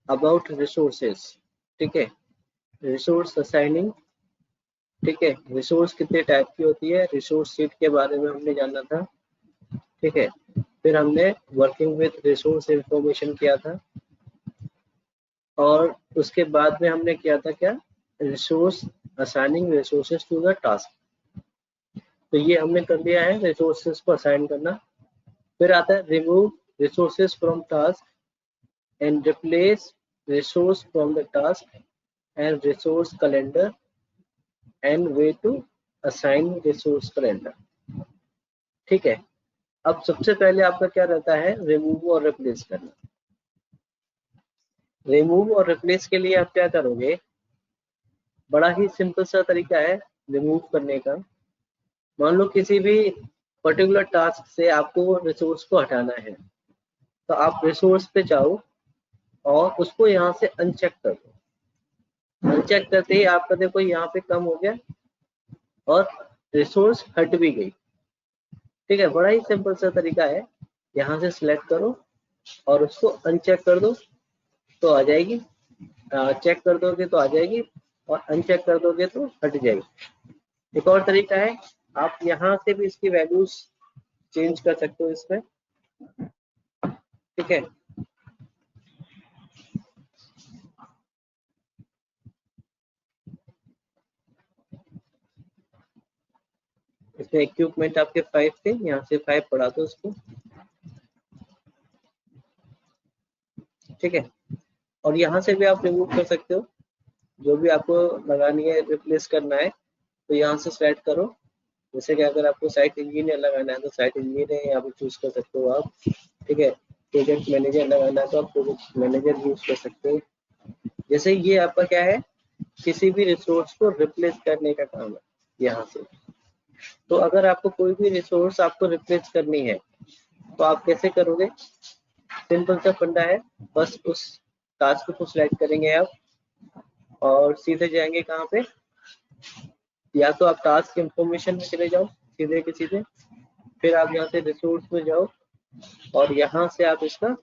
About resources, ठीक है, resource assigning, ठीक है, रिसोर्स कितने टाइप की होती है, रिसोर्स शीट के बारे में हमने जाना था, ठीक है। फिर हमने वर्किंग विद रिसोर्स इंफॉर्मेशन किया था, और उसके बाद में हमने किया था क्या, resource assigning resources to the task. तो ये हमने कर लिया है, रिसोर्सेज को असाइन करना। फिर आता है remove resources from task and replace resource from the task and resource calendar and way to assign resource calendar, ठीक है। अब सबसे पहले आपका क्या रहता है, रिमूव और रिप्लेस करना। रिमूव और रिप्लेस के लिए आप क्या करोगे, बड़ा ही सिंपल सा तरीका है रिमूव करने का। मान लो किसी भी पर्टिकुलर टास्क से आपको रिसोर्स को हटाना है, तो आप रिसोर्स पे जाओ और उसको यहाँ से अनचेक कर दो। अनचेक करते ही आपका देखो यहाँ पे कम हो गया और रिसोर्स हट भी गई, ठीक है। बड़ा ही सिंपल सा तरीका है, यहाँ से सिलेक्ट करो और उसको अनचेक कर दो तो आ जाएगी, चेक कर दोगे तो आ जाएगी, और अनचेक कर दोगे तो हट जाएगी। एक और तरीका है, आप यहाँ से भी इसकी वैल्यूज चेंज कर सकते हो इसमें, ठीक है। इसमें इक्विपमेंट आपके 5 थे, यहाँ से 5 बढ़ा दो उसको, ठीक है। और यहाँ से भी आप रिमूव कर सकते हो, जो भी आपको लगानी है, रिप्लेस करना है, तो यहाँ से सेलेक्ट करो। जैसे कि अगर आपको साइट इंजीनियर लगाना है तो साइट इंजीनियर यहाँ पे चूज कर सकते हो आप, ठीक है। प्रोजेक्ट मैनेजर लगाना है तो आप प्रोजेक्ट मैनेजर यूज कर सकते हो। जैसे ये आपका क्या है, किसी भी रिसोर्स को रिप्लेस करने का काम है यहाँ से। तो अगर आपको कोई भी रिसोर्स आपको रिप्लेस करनी है तो आप कैसे करोगे, सिंपल सा फंडा है, बस उस टास्क को सिलेक्ट करेंगे आप और सीधे जाएंगे कहाँ पे, या तो आप टास्क इंफॉर्मेशन में चले जाओ सीधे के सीधे, फिर आप यहाँ से रिसोर्स में जाओ और यहाँ से आप इसका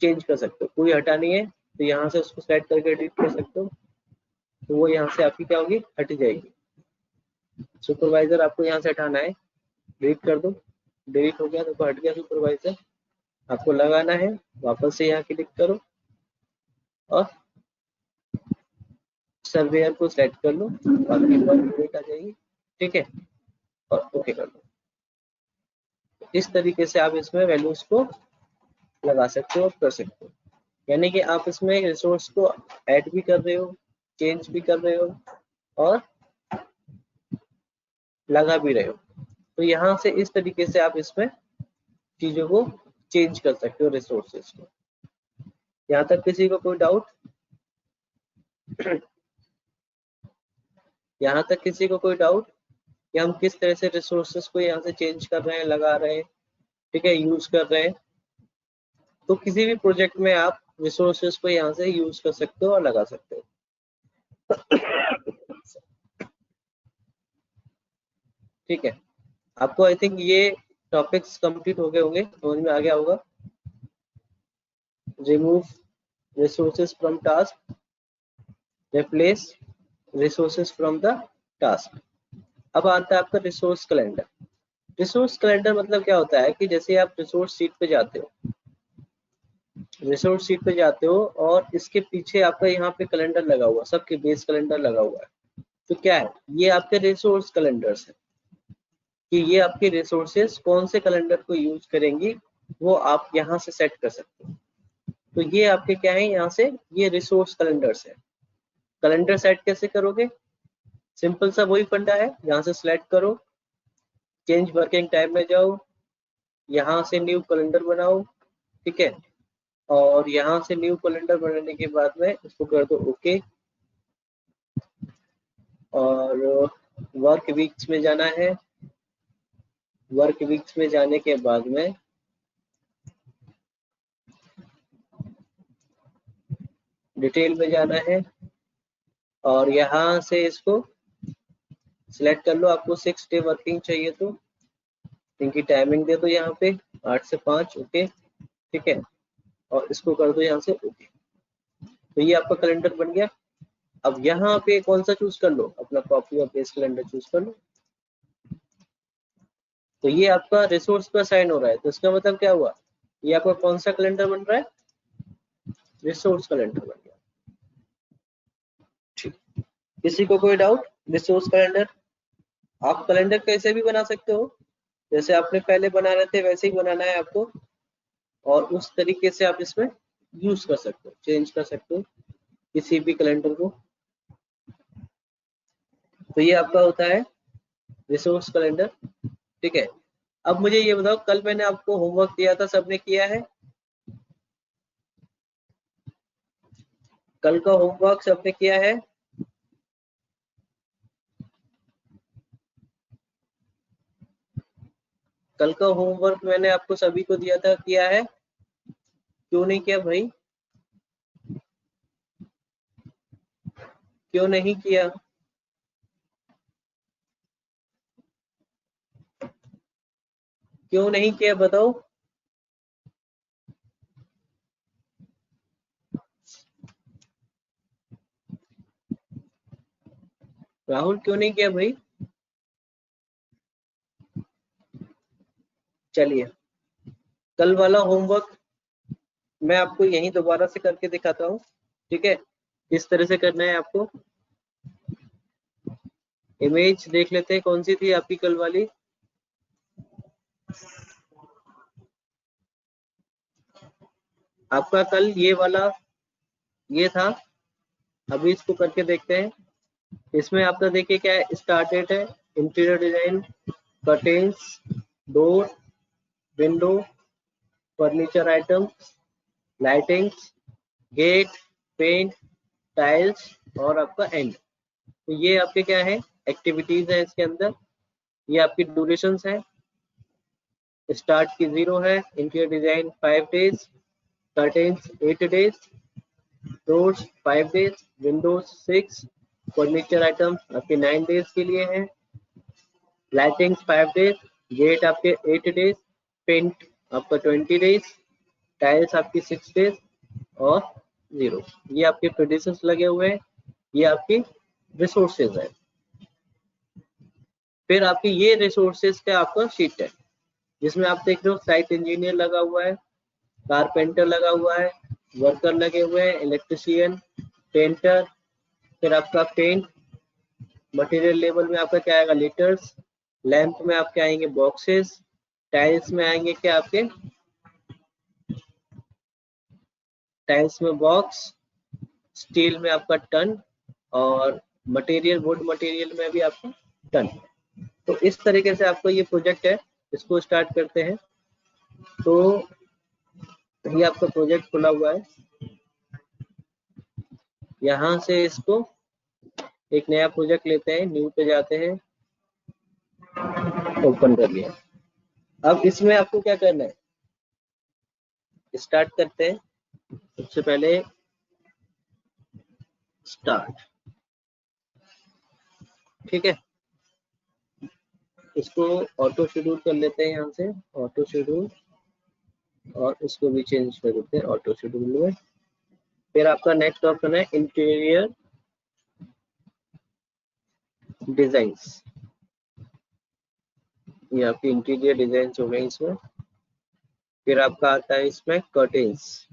चेंज कर सकते हो। कोई हटानी है तो यहाँ से उसको सेलेक्ट करके डिलीट कर सकते हो, तो वो यहाँ से आपकी क्या होगी, हट जाएगी। सुपरवाइजर आपको यहाँ से हटाना है, डिलीट कर दो, डिलीट हो गया तो हट गया सुपरवाइजर। आपको लगाना है, वापस से यहाँ क्लिक करो और सर्वेयर को सेलेक्ट कर लो, बाकी वर्क आ जाएगी, ठीक है, और ओके कर दो। इस तरीके से आप इसमें वैल्यूज को लगा सकते हो और कर सकते हो, यानी कि आप इसमें रिसोर्स को ऐड भी कर रहे हो, चेंज भी कर रहे हो और लगा भी रहे हो। तो यहाँ से इस तरीके से आप इसमें चीजों को चेंज कर सकते हो, रिसोर्सेज को। यहाँ तक किसी को कोई डाउट? यहाँ तक किसी को कोई डाउट कि हम किस तरह से रिसोर्सेज को यहाँ से चेंज कर रहे हैं, लगा रहे हैं, ठीक है, यूज कर रहे हैं। तो किसी भी प्रोजेक्ट में आप रिसोर्सेज को यहाँ से यूज कर सकते हो और लगा सकते हो। ठीक है, आपको आई थिंक ये टॉपिक्स कंप्लीट हो गए होंगे, समझ में आ गया होगा। Remove resources from task, replace resources from the task. अब आता है आपका रिसोर्स कैलेंडर। रिसोर्स कैलेंडर मतलब क्या होता है कि जैसे आप रिसोर्स शीट पे जाते हो, रिसोर्स शीट पे जाते हो और इसके पीछे आपका यहाँ पे कैलेंडर लगा हुआ, सबके बेस कैलेंडर लगा हुआ है। तो क्या है, ये आपके रिसोर्स कैलेंडर्स है कि ये आपके रिसोर्सेस कौन से कैलेंडर को यूज करेंगी, वो आप यहाँ से सेट कर सकते हो। तो ये आपके क्या है, यहाँ से ये रिसोर्स कैलेंडर्स है। कैलेंडर सेट कैसे करोगे, सिंपल सा वही फंडा है, यहाँ से सिलेक्ट करो, चेंज वर्किंग टाइम में जाओ, यहाँ से न्यू कैलेंडर बनाओ, ठीक है, और यहाँ से न्यू कैलेंडर बनाने के बाद में इसको कर दो ओके। और वर्क वीक्स में जाना है, वर्क वीक्स में जाने के बाद में डिटेल में जाना है और यहाँ से इसको सिलेक्ट कर लो। आपको 6 डे वर्किंग चाहिए तो इनकी टाइमिंग दे दो यहाँ पे 8 से 5, ओके, ठीक है, और इसको कर दो यहाँ से ओके। तो ये आपका कैलेंडर बन गया। अब यहाँ पे कौन सा चूज कर लो, अपना कॉपी और पेस्ट कैलेंडर चूज कर लो। तो ये आपका रिसोर्स पे असाइन हो रहा है, तो इसका मतलब क्या हुआ, ये आपका कौन सा कैलेंडर बन रहा है, रिसोर्स कैलेंडर बन गया। ठीक, किसी को कोई डाउट, रिसोर्स कैलेंडर आप कैलेंडर कैसे भी बना सकते हो, जैसे आपने पहले बना रहे थे वैसे ही बनाना है आपको, और उस तरीके से आप इसमें यूज कर सकते हो, चेंज कर सकते हो किसी भी कैलेंडर को। तो ये आपका होता है रिसोर्स कैलेंडर। ठीक है, अब मुझे ये बताओ, कल मैंने आपको होमवर्क दिया था, सबने किया है? कल का होमवर्क सबने किया है? कल का होमवर्क मैंने आपको सभी को दिया था, किया है? क्यों नहीं किया भाई, क्यों नहीं किया? क्यों नहीं किया बताओ? राहुल क्यों नहीं किया भाई? चलिए, कल वाला होमवर्क मैं आपको यहीं दोबारा से करके दिखाता हूँ। ठीक है, किस तरह से करना है आपको। इमेज देख लेते हैं, कौन सी थी आपकी कल वाली। आपका कल ये वाला ये था, अभी इसको करके देखते हैं। इसमें आपका देखिए क्या है, स्टार्ट डेट है, interior design, curtains, door, window, furniture item, lightings, gate, paint, tiles और आपका एंड। तो ये आपके क्या है, एक्टिविटीज है इसके अंदर। ये आपकी ड्यूरेशंस है, स्टार्ट की 0 है, interior design 5 days, curtains 8 days, doors 5 days, Windows 6, furniture item आपके 9 डेज के लिए है, लाइटिंग्स 5 डेज, गेट आपके 8 डेज, पेंट आपका 20 डेज, टाइल्स आपकी 6 डेज और 0। ये आपके प्रेडिसेस लगे हुए हैं, ये आपकी रिसोर्सेज है। फिर आपकी ये रिसोर्सेज का आपका शीट है, जिसमें आप देख रहे हो साइट इंजीनियर लगा हुआ है, कारपेंटर लगा हुआ है, वर्कर लगे हुए हैं, इलेक्ट्रिशियन, पेंटर, फिर आपका पेंट, मटेरियल लेवल में आपका क्या आएगा, लीटर्स, लैंप में आपके आएंगे बॉक्सेस, टाइल्स में आएंगे क्या आपके, टाइल्स में बॉक्स, स्टील में आपका टन, और मटेरियल वुड मटेरियल में भी आपका टन। तो इस तरीके से आपको ये प्रोजेक्ट है, इसको स्टार्ट करते हैं। तो ये आपका प्रोजेक्ट खुला हुआ है, यहाँ से इसको एक नया प्रोजेक्ट लेते हैं, न्यू पे जाते हैं, ओपन कर लिया। अब इसमें आपको क्या करना है, स्टार्ट करते हैं। सबसे पहले स्टार्ट, ठीक है, इसको ऑटो शेड्यूल कर लेते हैं, यहाँ से ऑटो शेड्यूल, और इसको भी चेंज कर देते हैं ऑटो शेड्यूल में। फिर आपका नेक्स्ट ऑप्शन है इंटीरियर डिजाइन्स, ये आपकी इंटीरियर डिजाइन हो गई इसमें। फिर आपका आता है इसमें कर्टेन्स,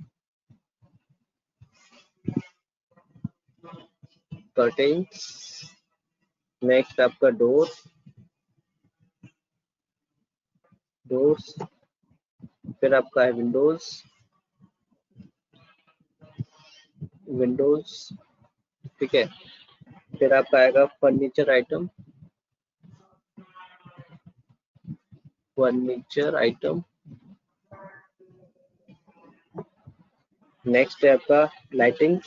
कर्टेन्स, नेक्स्ट आपका डोर, डोर्स, फिर आपका है विंडोज, विंडोज, ठीक है। फिर आपका आएगा furniture item, furniture item, next है आपका लाइटिंग,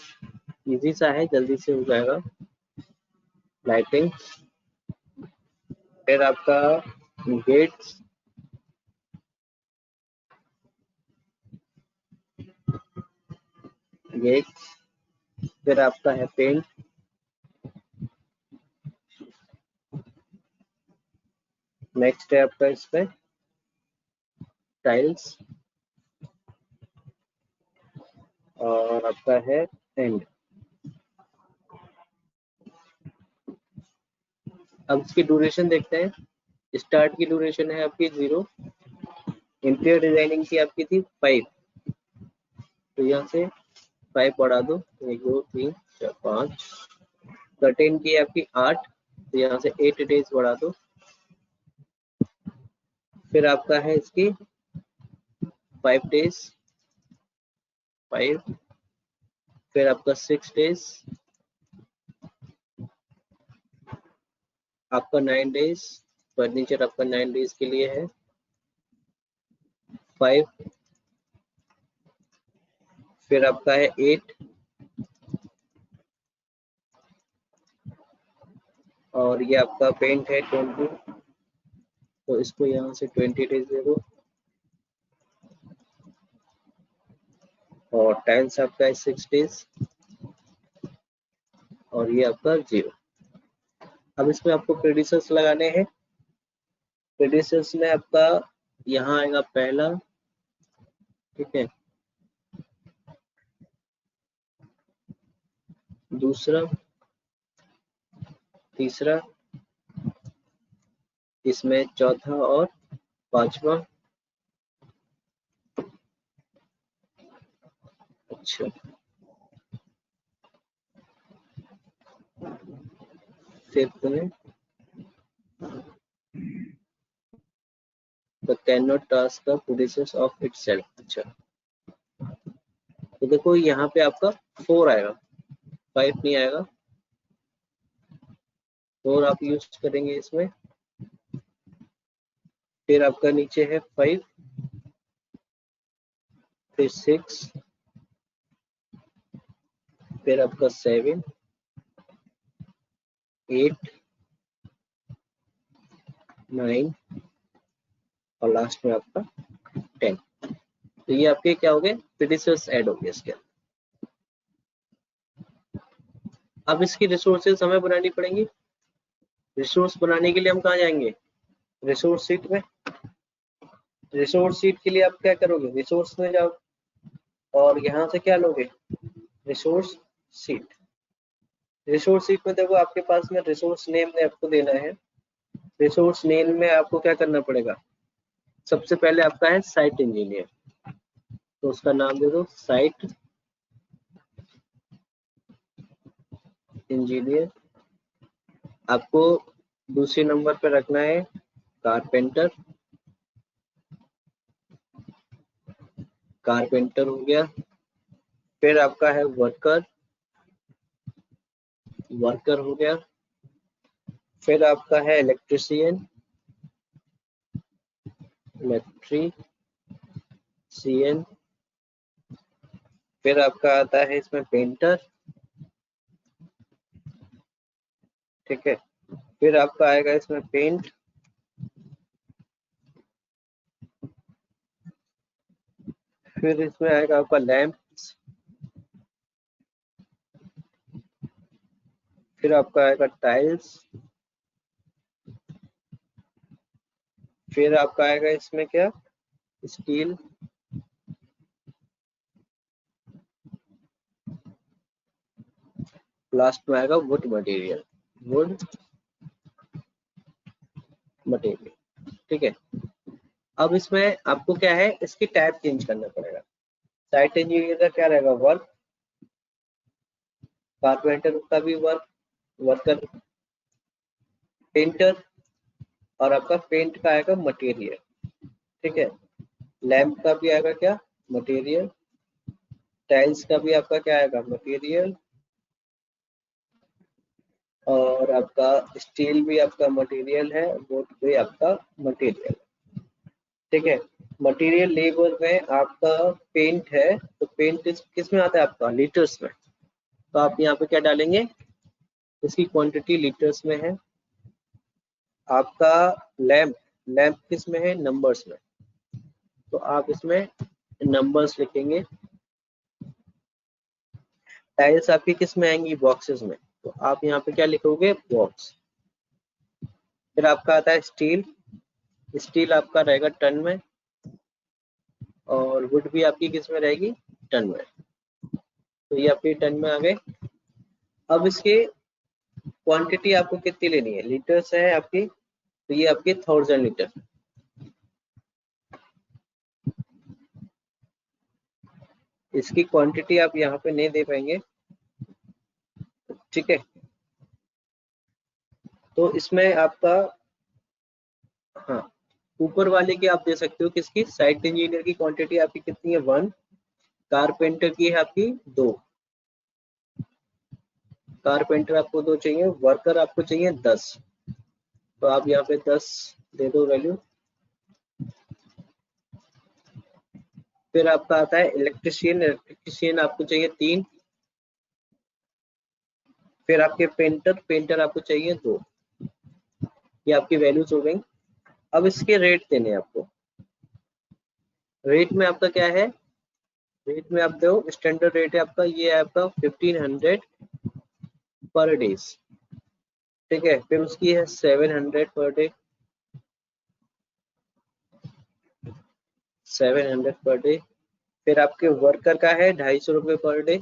इजी सा है, जल्दी से हो जाएगा, लाइटिंग। फिर आपका गेट्स, गेट्स, फिर आपका है पेंट, नेक्स्ट है आपका इसमें टाइल्स, और आपका है एंड। अब इसकी ड्यूरेशन देखते हैं। स्टार्ट की ड्यूरेशन है आपकी 0, इंटीरियर डिजाइनिंग की आपकी थी 5, तो यहाँ से 5 बढ़ा दो, 1 2 3 4 5। कर्टेन की आपकी 8, तो यहाँ से 8 डेज बढ़ा दो। फिर आपका है इसकी 5 डेज, 5। फिर आपका 6 डेज, आपका 9 डेज, फर्नीचर आपका 9 डेज के लिए है, 5। फिर आपका है 8, और ये आपका पेंट है 20, तो इसको यहाँ से 20 डेज दे दो। और टाइल्स आपका है 6 डेज, और ये आपका 0। अब इसमें आपको प्रेडिसर्स लगाने हैं। प्रेडिसर्स में आपका यहाँ आएगा पहला, ठीक है, दूसरा, तीसरा, इसमें चौथा और पांचवा। अच्छा, फिफ्थ में the can not task the producers of itself. अच्छा, तो देखो यहाँ पे आपका 4 आएगा, 5 नहीं आएगा, 4 आप यूज करेंगे इसमें। फिर आपका नीचे है 5, फिर 6, फिर आपका 7, 8, 9, और लास्ट में आपका 10। तो ये आपके क्या हो गए, प्रेडिसर्स ऐड हो गए इसके अंदर। अब इसकी रिसोर्सेज हमें बनानी पड़ेंगी। रिसोर्स बनाने के लिए हम कहाँ जाएंगे, रिसोर्स शीट में। रिसोर्स शीट के लिए आप क्या करोगे, रिसोर्स में जाओ और यहाँ से क्या लोगे, रिसोर्स शीट। रिसोर्स शीट में देखो आपके पास में रिसोर्स नेम ने आपको देना है। रिसोर्स नेम में आपको क्या करना पड़ेगा, सबसे पहले आपका है साइट इंजीनियर, तो उसका नाम दे दो साइट इंजीनियर। आपको दूसरे नंबर पर रखना है कारपेंटर, कारपेंटर हो गया। फिर आपका है वर्कर, वर्कर हो गया। फिर आपका है इलेक्ट्रीशियन, इलेक्ट्रीशियन। फिर आपका आता है इसमें पेंटर, ठीक है। फिर आपका आएगा इसमें पेंट, फिर इसमें आएगा आपका लैंप्स, फिर आपका आएगा टाइल्स, फिर आपका आएगा इसमें क्या, स्टील, लास्ट में आएगा वुड मटेरियल, वुड मटेरियल, ठीक है। अब इसमें आपको क्या है, इसकी टाइप चेंज करना पड़ेगा। साइट इंजीनियर का क्या रहेगा, वर्क, कारपेंटर का भी वर्क, वर्कर, पेंटर, और आपका पेंट का आएगा मटेरियल, ठीक है। लैंप का भी आएगा क्या, मटेरियल। टाइल्स का भी आपका क्या आएगा, मटेरियल। और आपका स्टील भी आपका मटेरियल है, वुड भी आपका मटेरियल, ठीक है। मटेरियल लेबर में आपका पेंट है, तो पेंट किस में आता है आपका, लीटर्स में, तो आप यहाँ पे क्या डालेंगे, इसकी क्वांटिटी लीटर्स में है। आपका लैंप, लैंप किस में है, नंबर्स में, तो आप इसमें नंबर्स लिखेंगे। टाइल्स आपकी किस में आएंगी, बॉक्सेस में, तो आप यहाँ पे क्या लिखोगे, बॉक्स। फिर आपका आता है स्टील, स्टील आपका रहेगा टन में, और वुड भी आपकी किस में रहेगी, टन में। तो ये आपके टन में आ गए। अब इसके क्वांटिटी आपको कितनी लेनी है, लीटर्स है आपकी, तो ये आपके 1000 लीटर। इसकी क्वांटिटी आप यहाँ पे नहीं दे पाएंगे, ठीक है। तो इसमें आपका, हाँ, ऊपर वाले की आप दे सकते हो, किसकी, साइट इंजीनियर की क्वांटिटी आपकी कितनी है 1, कारपेंटर की है आपकी 2, कारपेंटर आपको 2 चाहिए, वर्कर आपको चाहिए 10, तो आप यहाँ पे 10 दे दो वैल्यू। फिर आपका आता है इलेक्ट्रिशियन, इलेक्ट्रिशियन आपको चाहिए 3, फिर आपके पेंटर, पेंटर आपको चाहिए 2। ये आपकी वैल्यूज हो गई। अब इसके रेट देने हैं आपको। रेट में आपका क्या है, रेट में आप दो, स्टैंडर्ड रेट है आपका, ये है आपका 1500 पर डेज, ठीक है। फिर उसकी है 700 पर डे, 700 पर डे। फिर आपके वर्कर का है 250 रुपये पर डे।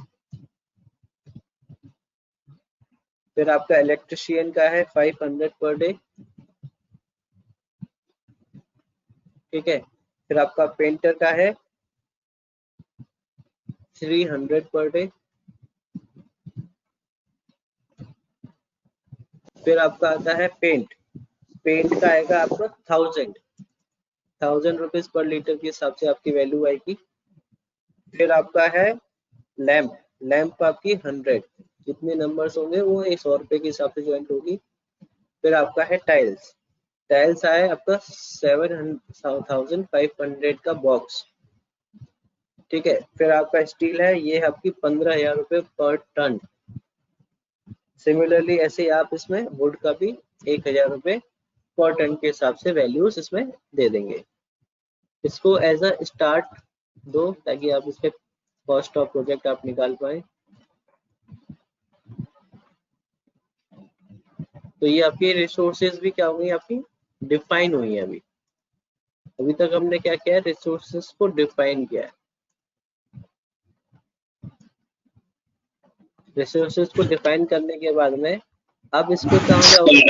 फिर आपका इलेक्ट्रिशियन का है 500 पर डे, ठीक है। फिर आपका पेंटर का है 300 पर डे। फिर आपका आता है पेंट, पेंट का आएगा आपका 1000 रुपीज पर लीटर के हिसाब से आपकी वैल्यू आएगी। फिर आपका है लैंप, लैंप आपकी 100, जितने नंबर्स होंगे वो 100 रुपए के हिसाब से ज्वाइंट होगी। फिर आपका है टाइल्स, टाइल्स आए आपका 7500 का बॉक्स, ठीक है। फिर आपका स्टील है, ये है आपकी 15,000 रुपये पर टन। सिमिलरली ऐसे आप इसमें वुड का भी 1000 रुपये पर टन के हिसाब से वैल्यूज इसमें दे देंगे। इसको एज अ स्टार्ट दो, ताकि आप इसके कॉस्ट ऑफ प्रोजेक्ट आप निकाल पाए। तो ये आपकी रिसोर्सेज भी क्या हुई, आपकी डिफाइन हुई है। अभी तक हमने क्या किया है, रिसोर्सेज को डिफाइन किया है। रिसोर्सेज को डिफाइन करने के बाद में अब इसको कहाँ जाओगे,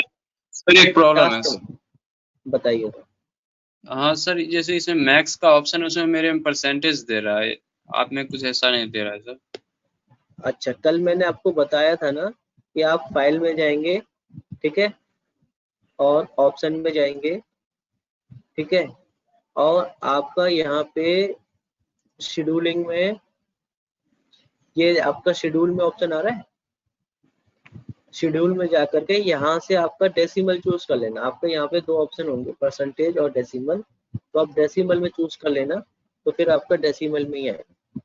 सर एक प्रॉब्लम है। बताइए। हाँ सर, जैसे इसमें मैक्स का ऑप्शन है, उसमें मेरे में परसेंटेज दे रहा है, आप में कुछ ऐसा नहीं दे रहा है सर। अच्छा, कल मैंने आपको बताया था ना कि आप फाइल में जाएंगे, ठीक है, और ऑप्शन में जाएंगे, ठीक है, और आपका यहाँ पे शेड्यूलिंग में, ये आपका शेड्यूल में ऑप्शन आ रहा है, शेड्यूल में जाकर के यहाँ से आपका डेसिमल चूज कर लेना। आपका यहाँ पे 2 ऑप्शन होंगे, परसेंटेज और डेसिमल, तो आप डेसिमल में चूज कर लेना, तो फिर आपका डेसिमल में ही आएगा,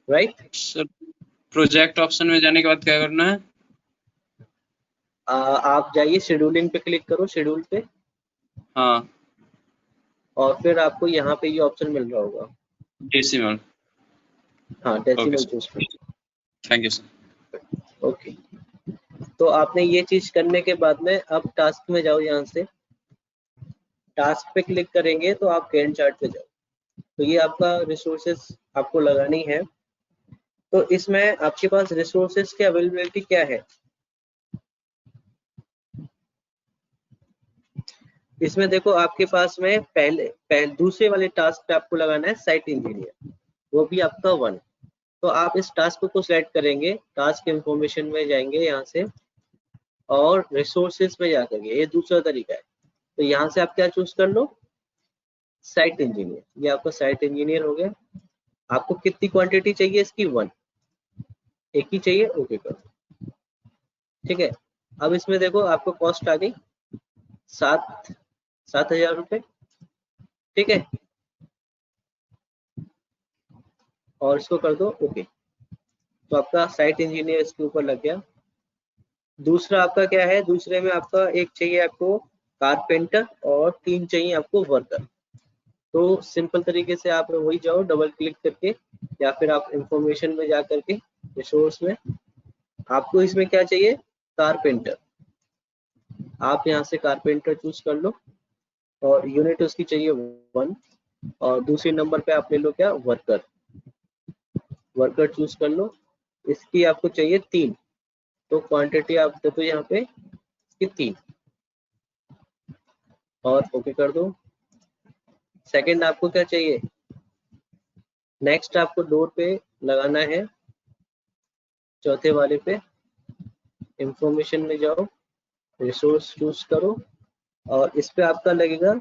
राइट। सर प्रोजेक्ट ऑप्शन में जाने के बाद क्या करना है? आप जाइए शेड्यूलिंग पे क्लिक करो, शेड्यूल पे, हाँ, और फिर आपको यहाँ पे ये ऑप्शन मिल रहा होगा, डेसिमल। हाँ, ओके डेसिमल चूज सर, करो। Thank you sir. ओके, तो आपने ये चीज करने के बाद में अब टास्क में जाओ, यहाँ से टास्क पे क्लिक करेंगे तो आप गैंट चार्ट पे जाओ। तो ये आपका रिसोर्सेस आपको लगानी है। तो इसमें आपके पास रिसोर्सेस की अवेलेबिलिटी क्या है, इसमें देखो आपके पास में पहले दूसरे वाले टास्क पे आपको लगाना है साइट इंजीनियर, वो भी आपका 1। तो आप इस टास्क को सिलेक्ट करेंगे, टास्क इंफॉर्मेशन में जाएंगे यहाँ से, और रिसोर्सेज में जाकर के, ये दूसरा तरीका है। तो यहाँ से आप क्या चूज कर लो, साइट इंजीनियर, ये आपका साइट इंजीनियर हो गया। आपको कितनी क्वांटिटी चाहिए इसकी, 1, एक ही चाहिए, ओके कर दो, ठीक है। अब इसमें देखो आपको कॉस्ट आ गई 7,000 रुपये, ठीक है, और इसको कर दो ओके। तो आपका साइट इंजीनियर इसके ऊपर लग गया। दूसरा आपका क्या है, दूसरे में आपका एक चाहिए आपको कारपेंटर और 3 चाहिए आपको वर्कर। तो सिंपल तरीके से आप वही जाओ, डबल क्लिक करके, या फिर आप इंफॉर्मेशन में जा करके रिसोर्स में, आपको इसमें क्या चाहिए, कारपेंटर, आप यहाँ से कारपेंटर चूज कर लो, और यूनिट उसकी चाहिए 1, और दूसरे नंबर पे आप ले लो क्या, वर्कर। वर्कर चूज कर लो, इसकी आपको चाहिए 3, तो क्वांटिटी आप दे दो यहाँ पे इसकी 3 और ओके कर दो। सेकंड आपको क्या चाहिए, नेक्स्ट आपको डोर पे लगाना है, चौथे वाले पे इंफॉर्मेशन में जाओ, रिसोर्स चूज करो और इस पे आपका लगेगा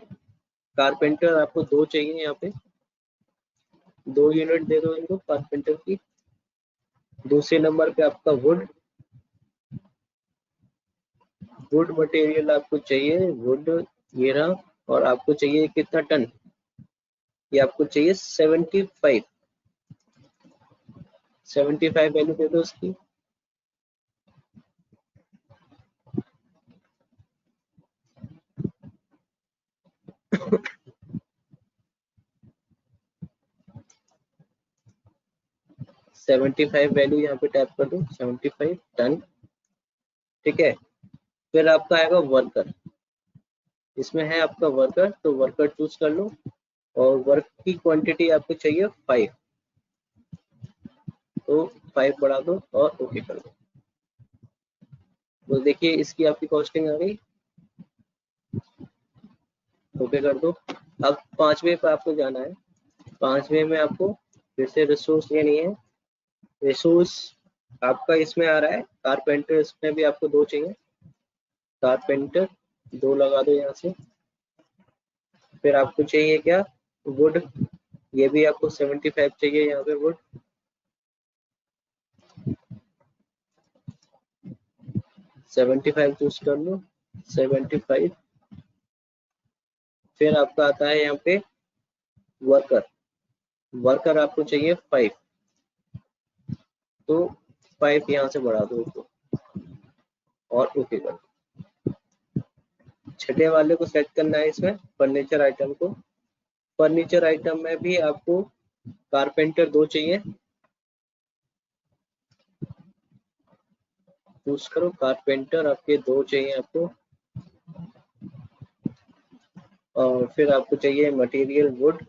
कारपेंटर, आपको 2 चाहिए, यहाँ पे 2 यूनिट दे दो इनको कारपेंटर की। दूसरे नंबर पे आपका वुड मटेरियल आपको चाहिए, वुड ये रहा, और आपको चाहिए कितना टन, ये आपको चाहिए 75 वैल्यू दे दो उसकी। सेवेंटी फाइव वैल्यू यहाँ पे टाइप कर दो, 75 टन, ठीक है। फिर आपका आएगा वर्कर, इसमें है आपका वर्कर, तो वर्कर चूज कर लो और वर्क की क्वांटिटी आपको चाहिए 5, तो 5 बढ़ा दो और ओके कर दो। तो देखिए इसकी आपकी कॉस्टिंग आ गई, ओके कर दो। अब 5वें पे आपको जाना है, 5वें में आपको फिर से रिसोर्स लेनी है। रिसोर्स आपका इसमें आ रहा है कारपेंटर, इसमें भी आपको 2 चाहिए, कारपेंटर 2 लगा दो यहाँ से। फिर आपको चाहिए क्या, वुड, ये भी आपको 75 चाहिए यहाँ पे वुड, 75 चूज कर लो, 75। फिर आपका आता है यहाँ पे वर्कर, वर्कर आपको चाहिए 5, तो 5 यहाँ से बढ़ा दो इसको और ओके कर दो। छठे वाले को सेट करना है इसमें फर्नीचर आइटम को, फर्नीचर आइटम में भी आपको कारपेंटर 2 चाहिए, चूज करो, कारपेंटर आपके 2 चाहिए आपको, और फिर आपको चाहिए मटेरियल वुड।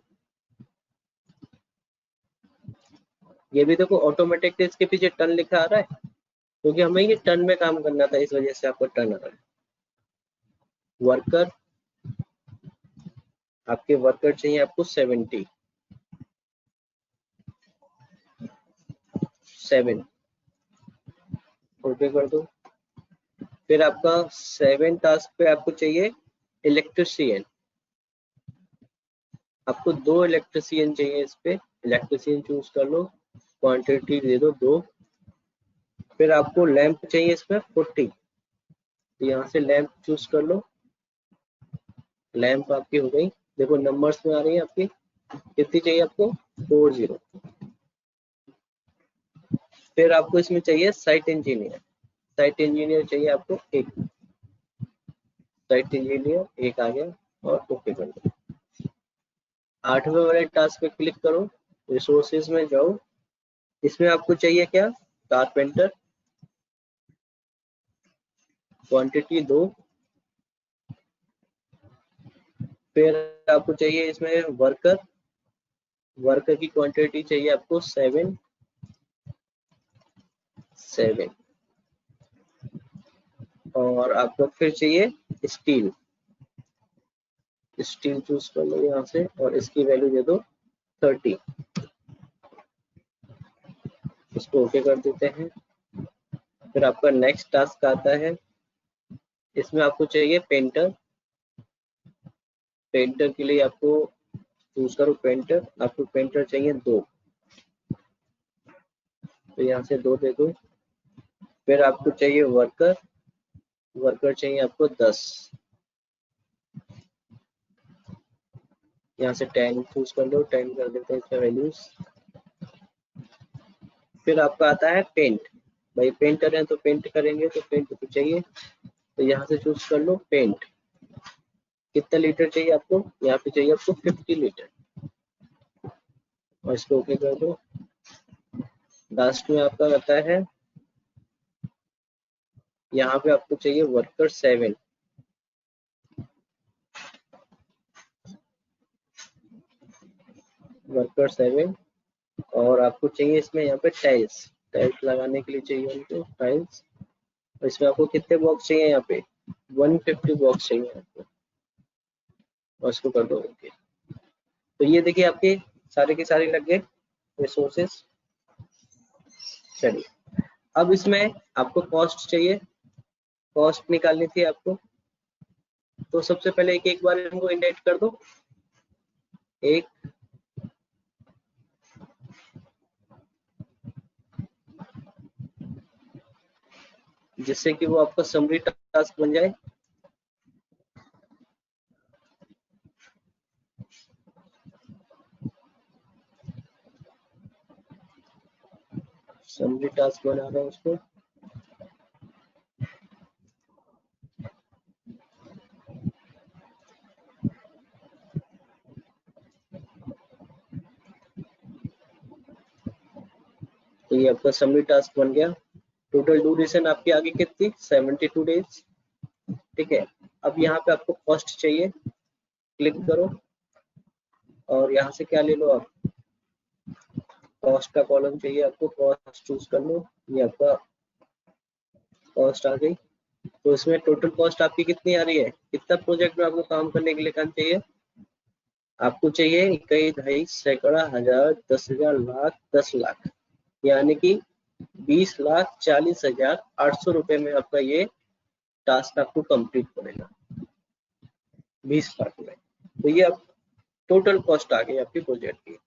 ये भी देखो ऑटोमेटिक इसके पीछे टन लिखा आ रहा है, क्योंकि हमें ये टन में काम करना था, इस वजह से आपको टन आ रहा है। वर्कर, आपके वर्कर चाहिए आपको 77, ओके कर दो। फिर आपका 7 टास्क पे आपको चाहिए इलेक्ट्रिशियन, आपको 2 इलेक्ट्रिशियन चाहिए इस पे, इलेक्ट्रिशियन चूज कर लो, क्वांटिटी दे दो 2। फिर आपको लैंप चाहिए इसमें 40, तो यहाँ से लैंप चूज कर लो, लैंप आपकी हो गई, देखो नंबर्स में आ रही है आपकी, कितनी चाहिए आपको 40। फिर आपको इसमें चाहिए साइट इंजीनियर, साइट इंजीनियर चाहिए आपको 1, साइट इंजीनियर 1 आ गया और ओके कर दो। 8वें वाले टास्क पे क्लिक करो, रिसोर्सेज में जाओ, इसमें आपको चाहिए क्या, कारपेंटर, क्वांटिटी 2। फिर आपको चाहिए इसमें वर्कर, वर्कर की क्वांटिटी चाहिए आपको 7, और आपको फिर चाहिए स्टील, स्टील चूज कर लो यहाँ से और इसकी वैल्यू दे दो 30, इसको ओके कर देते हैं। फिर आपका नेक्स्ट टास्क आता है, इसमें आपको चाहिए पेंटर, पेंटर के लिए आपको चूज करो पेंटर, आपको पेंटर चाहिए 2, तो यहाँ से 2 दे दो। फिर आपको चाहिए वर्कर, वर्कर चाहिए आपको 10, यहाँ से 10 चूज कर लो, 10 कर देते हैं इसका वैल्यूज। फिर आपका आता है पेंट, भाई पेंटर है तो पेंट करेंगे, तो पेंट तो चाहिए, तो यहाँ से चूज कर लो पेंट, कितना लीटर चाहिए आपको, यहाँ पे चाहिए आपको 50 लीटर, और इसको ओके कर दो। लास्ट में आपका आता है, यहाँ पे आपको चाहिए वर्कर 7, वर्कर 7 और आपको चाहिए इसमें यहाँ पे टाइल्स लगाने के लिए चाहिए उनको टाइल्स। इसमें आपको कितने बॉक्स चाहिए? यहाँ पे 150 बॉक्स चाहिए आपको, और इसको कर दो ओके। तो ये देखिए आपके सारे के सारे लग गए रिसोर्सेस। चलिए अब इसमें आपको कॉस्ट चाहिए, कॉस्ट निकालनी थी आपको। तो सबसे पहले एक एक बार इनको इंडेक्स कर दो, एक जिससे कि वो आपका समरी टास्क बन जाए। समरी टास्क बना रहा हूँ उसको। तो ये आपका समरी टास्क बन गया। टोटल ड्यूरेशन आपकी आगे कितनी? 72 डेज। ठीक है, अब यहाँ पे आपको कॉस्ट चाहिए, क्लिक करो और यहाँ से क्या ले लो आप, कॉस्ट का कॉलम चाहिए आपको, कॉस्ट चूज कर लो। ये आपका कॉस्ट आ गई। तो इसमें टोटल कॉस्ट आपकी कितनी आ रही है? कितना प्रोजेक्ट में आपको काम करने के लिए काम चाहिए? आपको चाहिए इकाई, दहाई, सैकड़ा, हजार, 10,000, लाख, 10 लाख, यानी कि 20,40,800 रुपए में आपका ये टास्क आपको कंप्लीट करेगा 20 लाख में। तो ये अब टोटल कॉस्ट आ गई आपकी प्रोजेक्ट की।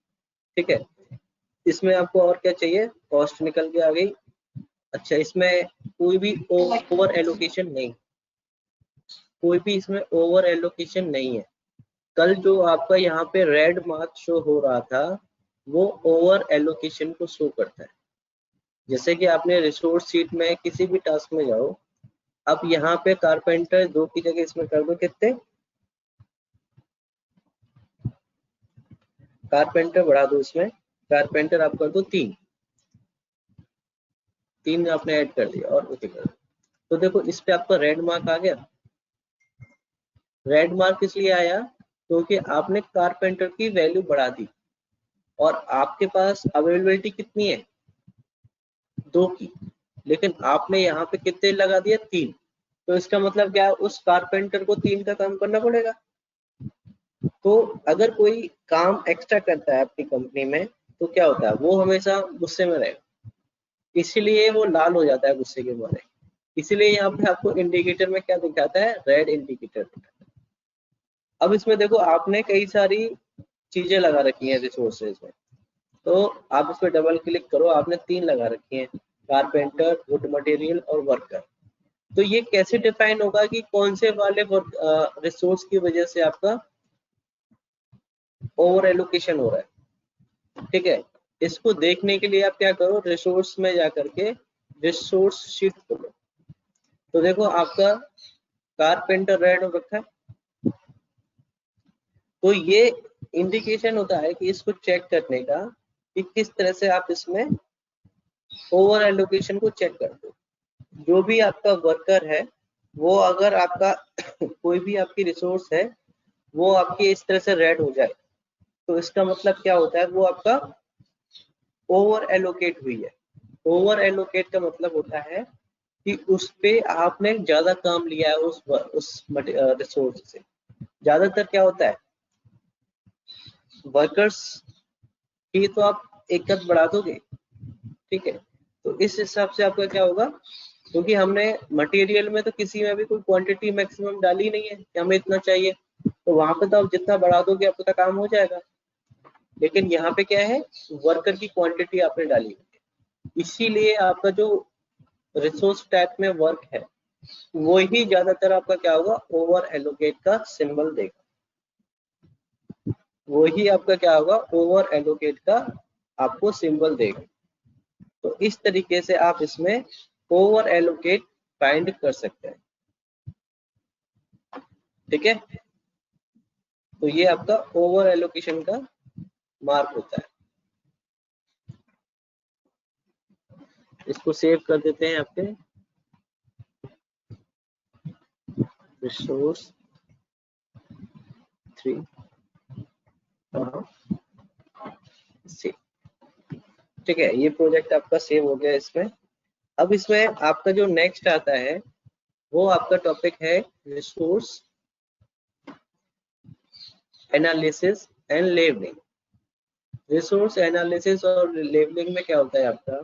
ठीक है, इसमें आपको और क्या चाहिए? कॉस्ट निकल के आ गई। अच्छा, इसमें कोई भी ओवर एलोकेशन नहीं, कोई भी इसमें ओवर एलोकेशन नहीं है। कल जो आपका यहाँ पे रेड मार्क शो हो रहा था वो ओवर एलोकेशन को शो करता है। जैसे कि आपने रिसोर्स शीट में किसी भी टास्क में जाओ, अब यहाँ पे कारपेंटर 2 की जगह इसमें कर दो कितने? कारपेंटर बढ़ा दो, इसमें कारपेंटर आप कर दो 3 आपने ऐड कर दिया और ओके कर दो। तो देखो इस पे आपका रेड मार्क आ गया। रेड मार्क इसलिए आया क्योंकि आपने कारपेंटर की वैल्यू बढ़ा दी और आपके पास अवेलेबिलिटी कितनी है? 2 की, लेकिन आपने यहाँ पे कितने लगा दिया? 3। तो इसका मतलब क्या है? उस कारपेंटर को 3 का काम करना पड़ेगा। तो अगर कोई काम एक्स्ट्रा करता है आपकी कंपनी में तो क्या होता है? वो हमेशा गुस्से में रहेगा, इसीलिए वो लाल हो जाता है गुस्से के मारे। इसीलिए यहाँ पे आपको इंडिकेटर में क्या दिखाता है? रेड इंडिकेटर दिखाता है। अब इसमें देखो आपने कई सारी चीजें लगा रखी हैं रिसोर्सेज में, तो आप इस पर डबल क्लिक करो। आपने 3 लगा रखी हैं, कारपेंटर, वुड मटेरियल और वर्कर। तो ये कैसे डिफाइन होगा कि कौन से वाले रिसोर्स की वजह से आपका ओवर एलोकेशन हो रहा है? ठीक है, इसको देखने के लिए आप क्या करो, रिसोर्स में जाकर के रिसोर्स शीट खोलो। तो देखो आपका कारपेंटर रेड हो रखा है। तो ये इंडिकेशन होता है कि इसको चेक करने का कि किस तरह से आप इसमें ओवर एलोकेशन को चेक कर दो। जो भी आपका वर्कर है वो अगर आपका कोई भी आपकी रिसोर्स है वो आपकी इस तरह से रेड हो जाए तो इसका मतलब क्या होता है? वो आपका ओवर एलोकेट हुई है। ओवर एलोकेट का मतलब होता है कि उस पे आपने ज्यादा काम लिया है उस रिसोर्स से। ज्यादातर क्या होता है, वर्कर्स की तो आप एक कद बढ़ा दोगे, ठीक है। तो इस हिसाब से आपका क्या होगा, क्योंकि हमने मटेरियल में तो किसी में भी कोई क्वांटिटी मैक्सिमम डाली नहीं है कि हमें इतना चाहिए, तो वहां पे तो आप जितना बढ़ा दोगे आपका काम हो जाएगा। लेकिन यहाँ पे क्या है, वर्कर की क्वांटिटी आपने डाली है, इसीलिए आपका जो रिसोर्स टाइप में वर्क है वो ही ज्यादातर आपका क्या होगा, ओवर एलोकेट का सिंबल देगा। वो ही आपका क्या होगा, ओवर एलोकेट का आपको सिंबल देगा। तो इस तरीके से आप इसमें ओवर एलोकेट फाइंड कर सकते हैं। ठीक है, तो ये आपका ओवर एलोकेशन का मार्क होता है। इसको सेव कर देते हैं आपके रिसोर्स 3 से। ठीक है, ये प्रोजेक्ट आपका सेव हो गया इसमें। अब इसमें आपका जो नेक्स्ट आता है वो आपका टॉपिक है resource analysis and labelling. Resource analysis और लेबलिंग में क्या होता है आपका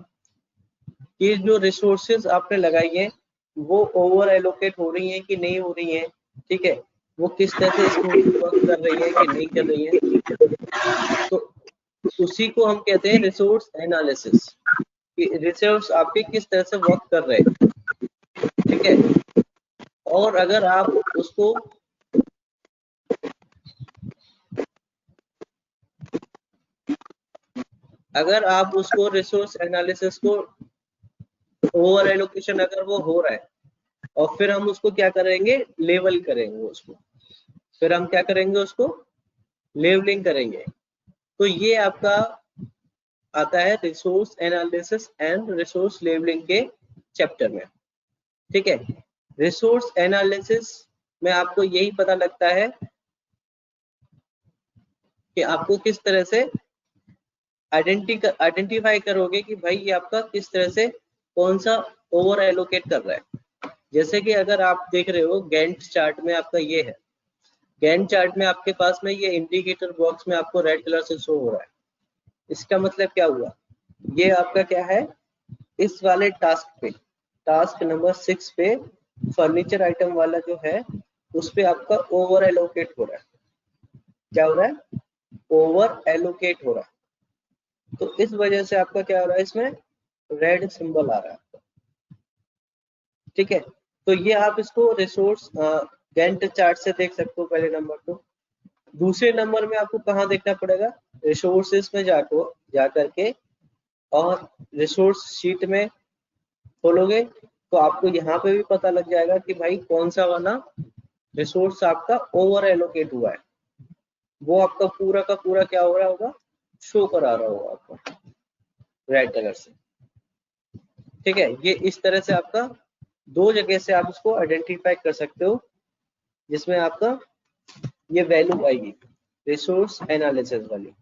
कि जो रिसोर्सेज आपने लगाई है वो ओवर एलोकेट हो रही हैं कि नहीं हो रही हैं, ठीक है, वो किस तरह से स्मूथली वर्क कर रही है कि नहीं कर रही है, तो उसी को हम कहते हैं रिसोर्स एनालिसिस कि रिसोर्स आपके किस तरह से वर्क कर रहे हैं, ठीक है। और अगर आप उसको रिसोर्स एनालिसिस को ओवर एलोकेशन अगर वो हो रहा है और फिर हम उसको क्या करेंगे, लेवल करेंगे उसको, फिर हम क्या करेंगे उसको लेवलिंग करेंगे। तो ये आपका आता है resource analysis and resource leveling के चैप्टर में, ठीक है। रिसोर्स एनालिसिस में आपको यही पता लगता है कि आपको किस तरह से आइडेंटिफाई करोगे कि भाई ये आपका किस तरह से कौन सा ओवर एलोकेट कर रहा है। जैसे कि अगर आप देख रहे हो गैंट चार्ट में आपका ये है, गैंट चार्ट में आपके पास में ये इंडिकेटर बॉक्स में आपको रेड कलर से शो हो रहा है। इसका मतलब क्या हुआ, ये आपका क्या है, इस वाले टास्क पे, टास्क नंबर 6 पे फर्नीचर आइटम वाला जो है उस पे आपका ओवर एलोकेट हो रहा है। क्या हो रहा है, ओवर एलोकेट हो रहा है। तो इस वजह से आपका क्या हो रहा है, इसमें रेड सिंबल आ रहा है, ठीक है। तो ये आप इसको रिसोर्स गैंट चार्ट से देख सकते हो पहले नंबर को। दूसरे नंबर में आपको कहाँ देखना पड़ेगा, रिसोर्सेस में जा करके और रिसोर्स शीट में खोलोगे तो आपको यहाँ पे भी पता लग जाएगा कि भाई कौन सा वाला रिसोर्स आपका ओवर एलोकेट हुआ है, वो आपका पूरा का पूरा क्या हो रहा होगा, शो करा रहा होगा आपको रेड कलर से, ठीक है। ये इस तरह से आपका दो जगह से आप उसको आइडेंटिफाई कर सकते हो जिसमें आपका ये वैल्यू आएगी रिसोर्स एनालिसिस वाली,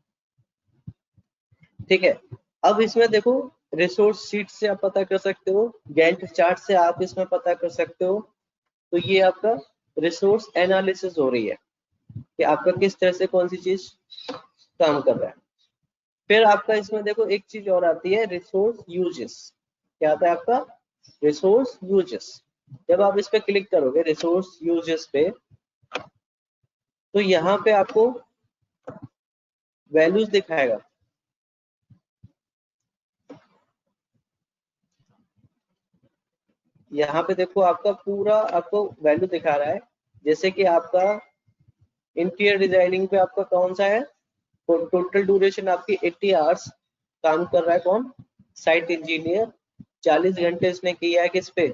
ठीक है। अब इसमें देखो रिसोर्स शीट से आप पता कर सकते हो, गैंट चार्ट से आप इसमें पता कर सकते हो। तो ये आपका रिसोर्स एनालिसिस हो रही है कि आपका किस तरह से कौन सी चीज काम कर रहा है। फिर आपका इसमें देखो एक चीज और आती है रिसोर्स यूजेस। क्या आता है आपका, रिसोर्स यूजेस। जब आप इस पे क्लिक करोगे रिसोर्स यूजेस पे तो यहाँ पे आपको वैल्यूज दिखाएगा, यहाँ पे देखो आपका पूरा आपको वैल्यू दिखा रहा है। जैसे कि आपका इंटीरियर डिजाइनिंग पे आपका कौन सा है, टोटल ड्यूरेशन आपकी 80 आवर्स काम कर रहा है कौन, साइट इंजीनियर। 40 घंटे इसने किया है किस पे,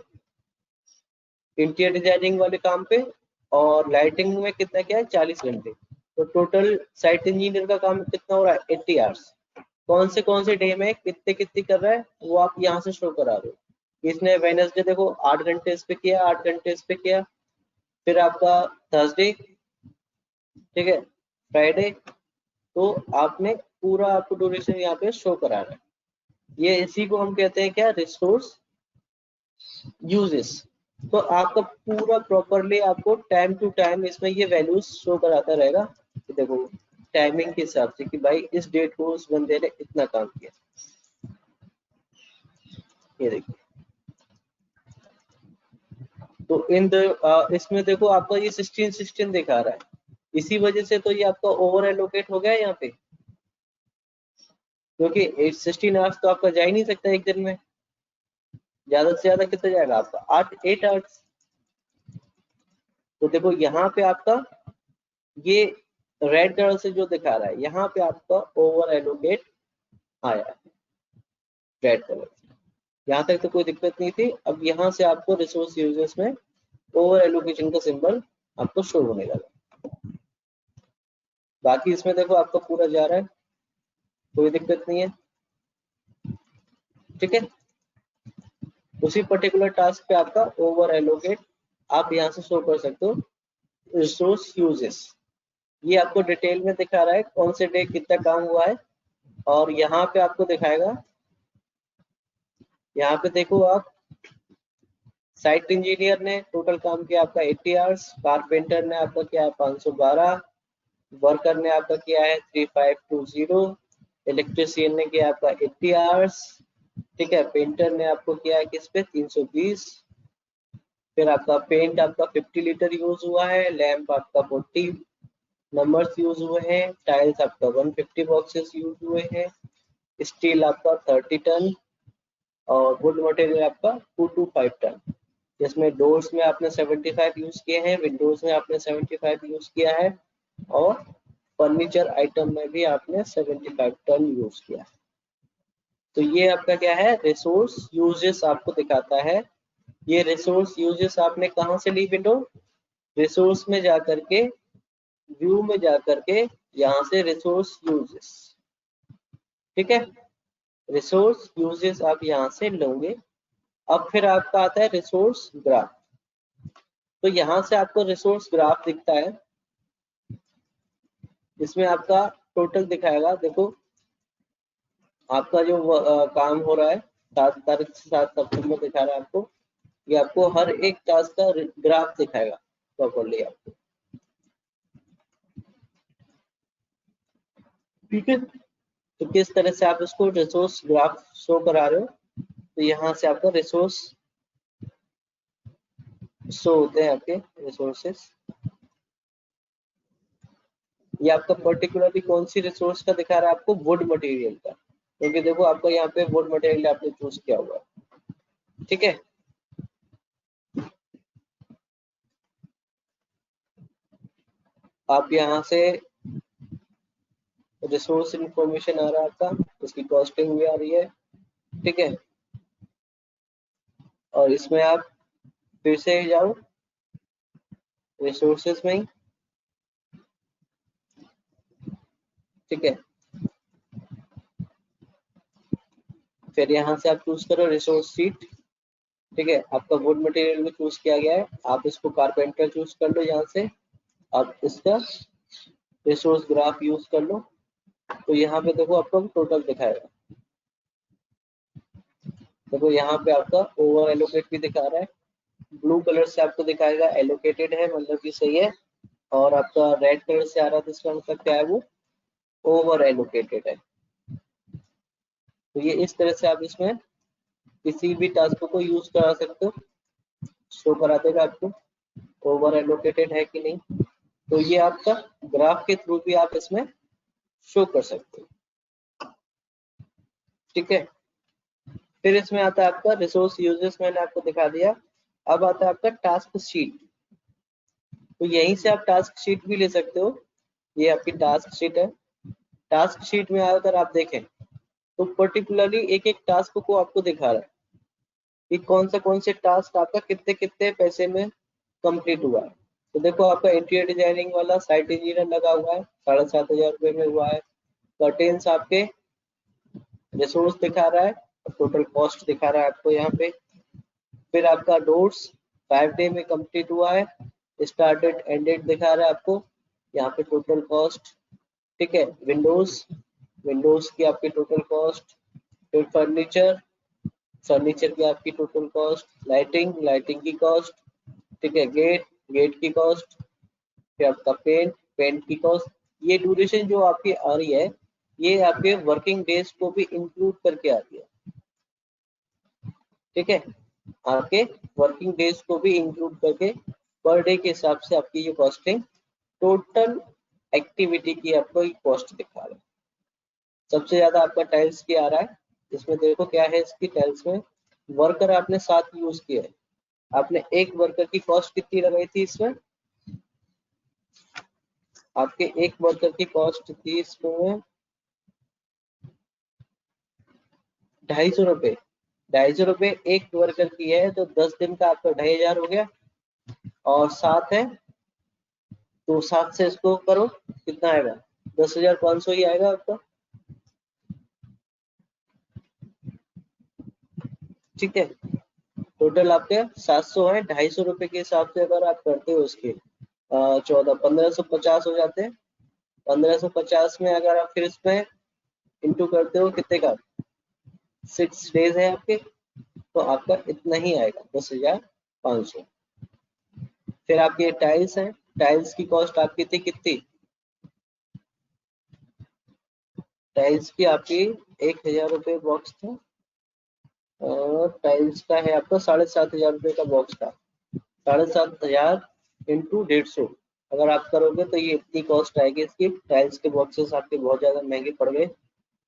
इंटीरियर डिजाइनिंग वाले काम पे, और लाइटिंग में कितना क्या है 40 घंटे। तो टोटल साइट इंजीनियर का काम कितना हो रहा है 80 आवर्स। कौन से डे में कितने कितनी कर रहा है वो आप यहाँ से शो करा रहे हो। इसने वेडनेसडे देखो 8 घंटे इस पे किया, 8 घंटे इस पे किया। फिर आपका थर्सडे, ठीक है, फ्राइडे, तो आपने पूरा आपको ड्यूरेशन यहाँ पे शो करा रहा है। ये इसी को हम कहते हैं क्या, रिसोर्स यूजेस। तो आपका पूरा प्रॉपरली आपको टाइम टू टाइम इसमें ये वैल्यूज शो कराता रहेगा कि देखो टाइमिंग के हिसाब से कि भाई इस डेट को उस बंदे ने इतना काम किया। ये देखिए, तो इसमें देखो आपका ये 16 दिखा रहा है। इसी वजह से तो ये आपका ओवर एलोकेट हो गया है यहाँ पे, क्योंकि 16 आवर्स तो आपका जा ही नहीं सकता एक दिन में। ज्यादा से ज्यादा कितना जाएगा आपका 8 आवर्स। तो देखो यहाँ पे आपका ये रेड कलर से जो दिखा रहा है यहाँ पे आपका ओवर एलोकेट आया है रेड कलर से। यहाँ तक तो कोई दिक्कत नहीं थी। अब यहाँ से आपको रिसोर्स यूजर्स में ओवर एलोकेशन का सिंबल आपको शो होने लगा। बाकी इसमें देखो आपका पूरा जा रहा है, कोई दिक्कत नहीं है, ठीक है। उसी पर्टिकुलर टास्क पे आपका ओवर एलोकेट आप यहाँ से शो कर सकते हो रिसोर्स यूजेस। ये आपको डिटेल में दिखा रहा है कौन से डे कितना काम हुआ है, और यहाँ पे आपको दिखाएगा यहाँ पे देखो आप, साइट इंजीनियर ने टोटल काम किया आपका 80 आवर्स, कारपेंटर ने आपका किया है 512, वर्कर ने आपका किया है 3520, इलेक्ट्रिशियन ने किया आपका 80 आवर्स, ठीक है। पेंटर ने आपको किया है किस पे 320, फिर आपका पेंट आपका 50 लीटर यूज हुआ है, लैंप आपका 40 नंबर्स यूज हुए हैं, टाइल्स आपका 150 बॉक्सेस यूज हुए हैं, स्टील आपका 30 टन और वुड मटेरियल आपका 225 टन, जिसमें डोर्स में आपने 75 यूज किए हैं, विंडोज में आपने 75 यूज किया है और फर्नीचर आइटम में भी आपने 75 टन यूज किया है। तो ये आपका क्या है, रिसोर्स यूजेस आपको दिखाता है। ये रिसोर्स यूजेस आपने कहाँ से ली विंडो, रिसोर्स में जाकर के, व्यू में जाकर के, यहाँ से रिसोर्स यूजेस, ठीक है। रिसोर्स यूजेस आप यहाँ से लोगे। अब फिर आपका आता है रिसोर्स ग्राफ। तो यहाँ से आपको रिसोर्स ग्राफ दिखता है, इसमें आपका टोटल दिखाएगा। देखो आपका जो काम हो रहा है 7 तारीख से 7 सितंबर में दिखा रहा है आपको, ये आपको हर एक टास्क का ग्राफ दिखाएगा प्रॉपर्ली आपको, ठीक है। तो किस तरह से आप इसको रिसोर्स ग्राफ शो करा रहे हो, तो यहाँ से आपका रिसोर्स शो होते हैं आपके रिसोर्सेस। ये आपका पर्टिकुलरली कौन सी रिसोर्स का दिखा रहा है आपको, वुड मटेरियल का, क्योंकि देखो आपका यहाँ पे वुड मटेरियल आपने चूज किया हुआ है, ठीक है। आप यहाँ से रिसोर्स इंफॉर्मेशन आ रहा है आपका, उसकी कॉस्टिंग भी आ रही है, ठीक है। और इसमें आप फिर से जाओ रिसोर्सेज में ही, ठीक है। फिर यहाँ से आप चूज करो रिसोर्स शीट, ठीक है। आपका वुड मटेरियल भी चूज किया गया है, आप इसको कारपेंटर चूज कर लो। यहाँ से आप इसका रिसोर्स ग्राफ यूज कर लो। तो यहाँ पे देखो आपको टोटल दिखाएगा, देखो यहाँ पे आपका ओवर एलोकेट भी दिखा रहा है, ब्लू कलर से आपको दिखाएगा एलोकेटेड है, मतलब कि सही है। और आपका रेड कलर से आ रहा था, इसका मतलब क्या है, वो ओवर एलोकेटेड है। तो ये इस तरह से आप इसमें किसी भी टास्क को यूज करा सकते हो, शो करा देगा आपको ओवर एलोकेटेड है कि नहीं। तो ये आपका ग्राफ के थ्रू भी आप इसमें शो कर सकते हो, ठीक है। फिर इसमें आता है आपका रिसोर्स यूजेस, मैंने आपको दिखा दिया। अब आता है आपका टास्क शीट। तो यहीं से आप टास्क शीट भी ले सकते हो, ये आपकी टास्क शीट है। टास्क शीट में अगर आप देखें तो पर्टिकुलरली एक एक टास्क को आपको दिखा रहा है कि कौन से टास्क आपका कितने कितने पैसे में कंप्लीट हुआ है। तो देखो आपका इंटीरियर डिजाइनिंग वाला साइट इंजीनियर लगा हुआ है, 7,500 रुपये में हुआ है। कर्टेन्स आपके रिसोर्स दिखा रहा है, टोटल कॉस्ट दिखा रहा है आपको यहाँ पे। फिर आपका डोर्स 5 डे में कंप्लीट हुआ है, स्टार्टेड एंडेड दिखा रहा है आपको यहाँ पे टोटल कॉस्ट, ठीक है। विंडोज की आपकी टोटल कॉस्ट, फिर फर्नीचर की आपकी टोटल कॉस्ट, लाइटिंग की कॉस्ट, ठीक है। गेट की कॉस्ट, फिर आपका पेंट की कॉस्ट। ये ड्यूरेशन जो आपकी आ रही है, ये आपके वर्किंग डेज को भी इंक्लूड करके आती है, ठीक है। आपके वर्किंग डेज को भी इंक्लूड करके पर डे के हिसाब से आपकी ये कॉस्टिंग टोटल एक्टिविटी की आपको कॉस्ट दिखा रहा है। सबसे ज्यादा आपका टाइल्स की आ रहा है, इसमें देखो क्या है इसकी टाइल्स में, वर्कर आपने 7 यूज किया है। आपने एक वर्कर की कॉस्ट कितनी लगाई थी इसमें, आपके एक वर्कर की कॉस्ट थी इसमें 250 रुपये। 250 रुपये एक वर्कर की है, तो 10 दिन का आपका 2,500 हो गया। और 7 है तो 7 से इसको करो, कितना आएगा, 10,500 ही आएगा आपका, ठीक है। टोटल आपके 700 है, 250 रुपए के हिसाब से अगर आप करते हो इसके 1550 हो जाते हैं। 1550 में अगर आप फिर इसमें इंटू करते हो कितने का, 6 डेज है आपके, तो आपका इतना ही आएगा 10,500। फिर आपके टाइल्स हैं, टाइल्स की कॉस्ट आपकी थी कितनी, टाइल्स की आपकी 1,000 रुपये बॉक्स था, और टाइल्स का है आपका 7,500 रुपये का बॉक्स था। 7,500 इंटू 150 अगर आप करोगे तो ये इतनी कॉस्ट आएगी इसकी। टाइल्स के बॉक्सेस आपके बहुत ज्यादा महंगे पड़ गए,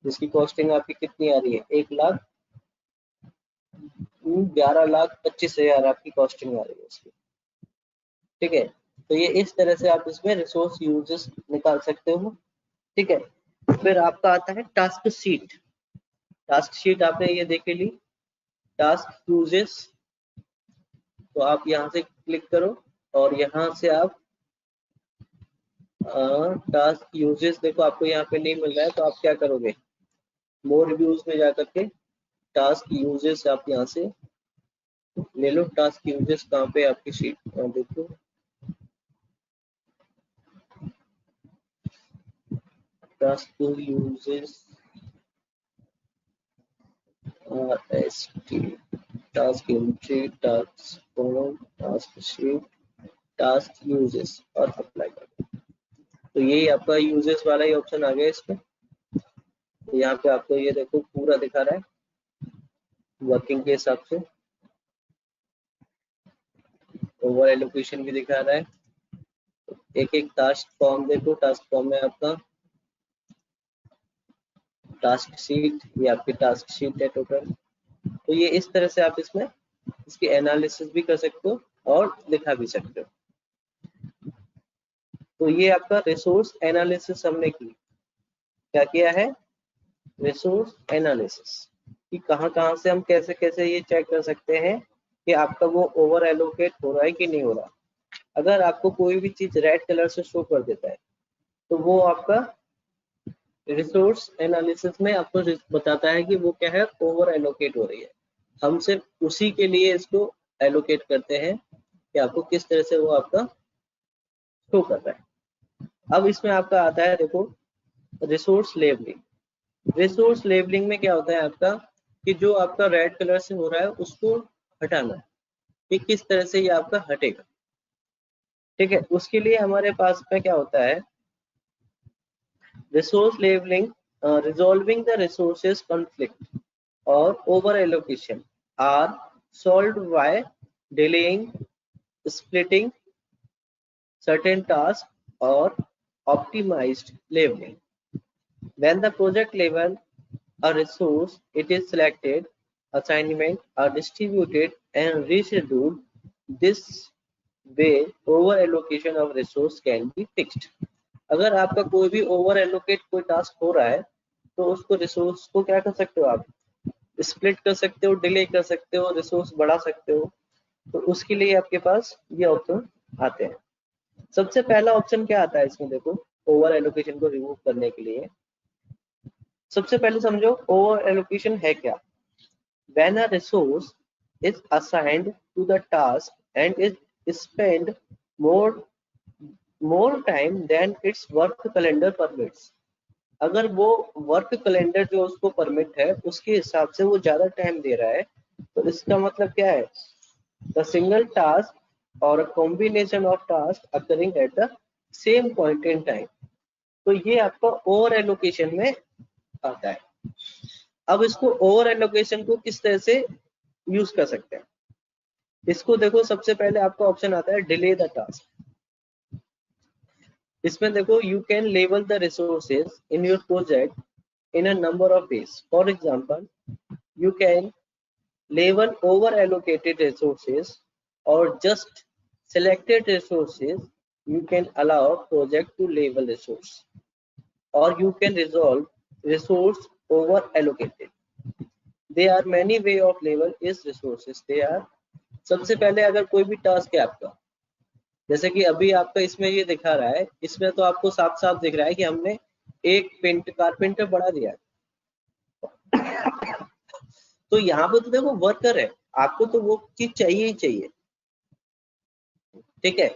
जिसकी कॉस्टिंग आपकी कितनी आ रही है, 11,25,000 आपकी कॉस्टिंग आ रही है इसकी। ठीक है, तो ये इस तरह से आप इसमें रिसोर्स यूजेस निकाल सकते हो। ठीक है, फिर आपका आता है टास्क शीट। टास्क शीट आपने ये देख ली, टास्क यूजेस, तो आप यहाँ से क्लिक करो और यहाँ से आप टास्क यूजेस देखो, आपको यहाँ पे नहीं मिल रहा है तो आप क्या करोगे, मोर व्यूज में जाकर के टास्क यूजेस आप यहाँ से ले लो। टास्क यूजेस कहाँ पे आपकी शीट, देखो task uses task entry, task form, task sheet, task uses और अप्लाई कर। तो यही आपका यूजेस वाला ही ऑप्शन आ गया इसमें। तो यहाँ पे आपको ये देखो पूरा दिखा रहा है वर्किंग के हिसाब से, ओवर एलोकेशन भी दिखा रहा है। एक एक टास्क फॉर्म देखो, टास्क फॉर्म में आपका टास्क शीट, ये आपकी टास्क शीट है टोटल। तो ये इस तरह से आप इसमें इसकी एनालिसिस भी कर सकते हो और दिखा भी सकते हो। तो ये आपका रिसोर्स एनालिसिस हमने की, क्या किया है, रिसोर्स एनालिसिस, कि कहाँ कहाँ से हम कैसे कैसे ये चेक कर सकते हैं कि आपका वो ओवर एलोकेट हो रहा है कि नहीं हो रहा। अगर आपको कोई भी चीज रेड कलर से शो कर देता है तो वो आपका रिसोर्स एनालिसिस में आपको बताता है कि वो क्या है, ओवर एलोकेट हो रही है। हम सिर्फ उसी के लिए इसको एलोकेट करते हैं कि आपको किस तरह से वो आपका शो कर रहा है। अब इसमें आपका आता है देखो रिसोर्स लेबलिंग। रिसोर्स लेबलिंग में क्या होता है आपका, कि जो आपका रेड कलर से हो रहा है उसको हटाना है, कि किस तरह से ये आपका हटेगा। ठीक है, उसके लिए हमारे पास में क्या होता है, resource labeling, resolving the resources conflict or over allocation are solved by delaying, splitting certain tasks or optimized labeling. When the project level a resource, it is selected, assignment are distributed and rescheduled. This way over allocation of resource can be fixed. अगर आपका कोई भी over allocate कोई task हो रहा है तो उसको रिसोर्स को क्या कर सकते हो, आप स्प्लिट कर सकते हो, डिले कर सकते हो, रिसोर्स बढ़ा सकते हो। तो उसके लिए आपके पास ये ऑप्शन आते हैं। सबसे पहला ऑप्शन क्या आता है इसमें देखो, ओवर एलोकेशन को रिमूव करने के लिए सबसे पहले समझो ओवर एलोकेशन है क्या। When a resource is assigned to the task and is spent more time than its work calendar permits, अगर वो वर्क कैलेंडर जो उसको परमिट है उसके हिसाब से वो ज्यादा टाइम दे रहा है, तो इसका मतलब क्या है, द सिंगल टास्क और combination of task occurring at the same point in time, तो ये आपका ओवर एलोकेशन में आता है। अब इसको ओवर एलोकेशन को किस तरह से यूज कर सकते हैं, इसको देखो सबसे पहले आपका ऑप्शन आता है डिले द टास्क। इसमें देखो you can label the resources in your project in a number of ways. For example, you can label over allocated resources or just selected resources. You can allow project to label resource, or you can resolve resource over allocated. There are many way of label is resources. They are सबसे पहले अगर कोई भी task है आपका, जैसे कि अभी आपका इसमें ये दिखा रहा है, इसमें तो आपको साफ साफ दिख रहा है कि हमने एक कारपेंटर बढ़ा दिया है। तो यहाँ पे तो देखो वर्कर है, आपको तो वो चीज चाहिए ही चाहिए। ठीक है,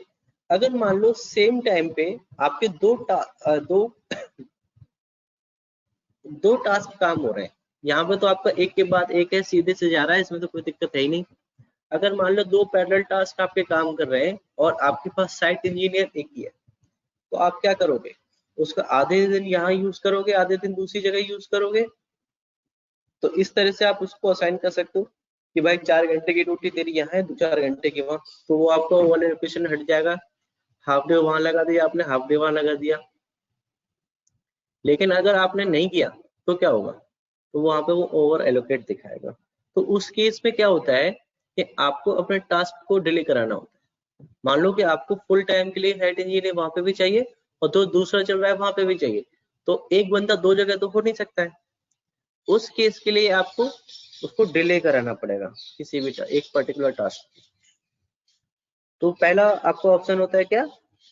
अगर मान लो सेम टाइम पे आपके दो टास्क काम हो रहे हैं, यहाँ पे तो आपका एक के बाद एक है, सीधे से जा रहा है, इसमें तो कोई दिक्कत है ही नहीं। अगर मान लो 2 पैरेलल टास्क आपके काम कर रहे हैं और आपके पास साइट इंजीनियर एक ही है, तो आप क्या करोगे, उसका आधे दिन यहाँ यूज करोगे, आधे दिन दूसरी जगह यूज करोगे। तो इस तरह से आप उसको असाइन कर सकते हो कि भाई 4 घंटे की ड्यूटी तेरी यहाँ है, 2-4 घंटे की वहाँ, तो वो आपको वन एलोकेशन हट जाएगा। हाफ डे वहां लगा दिया आपने, हाफ डे वहां लगा दिया। लेकिन अगर आपने नहीं किया तो क्या होगा, तो वहां पे वो ओवर एलोकेट दिखाएगा। तो उस केस में क्या होता है कि आपको अपने टास्क को डिले कराना होता है। मान लो कि आपको फुल टाइम के लिए हेड इंजीनियर वहां पे भी चाहिए और तो दूसरा चल रहा है वहां पे भी चाहिए, तो एक बंदा 2 जगह तो हो नहीं सकता है। उस केस के लिए आपको उसको डिले कराना पड़ेगा किसी भी एक पर्टिकुलर टास्क। तो पहला आपका ऑप्शन होता है क्या,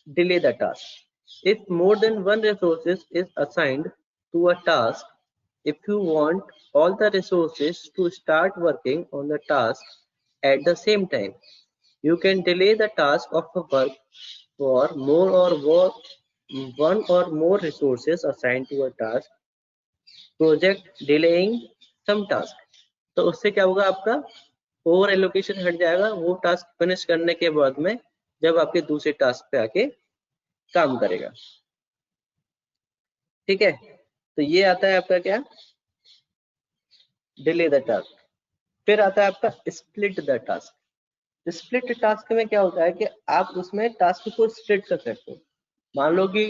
delay the task. If more than one resources is assigned to a task, if you want all the resources to start working on the task at the same time, you can delay the task of a work for more or one or more resources assigned to a task, project delaying some task। तो उससे क्या होगा, आपका over allocation हट जाएगा वो task finish करने के बाद में, जब आपके दूसरे टास्क पे आके काम करेगा। ठीक है, तो ये आता है आपका क्या, डिले द टास्क। फिर आता है आपका split the task. Split task में क्या होता है कि आप उसमें टास्क को स्प्लिट कर सकते हो। मान लो कि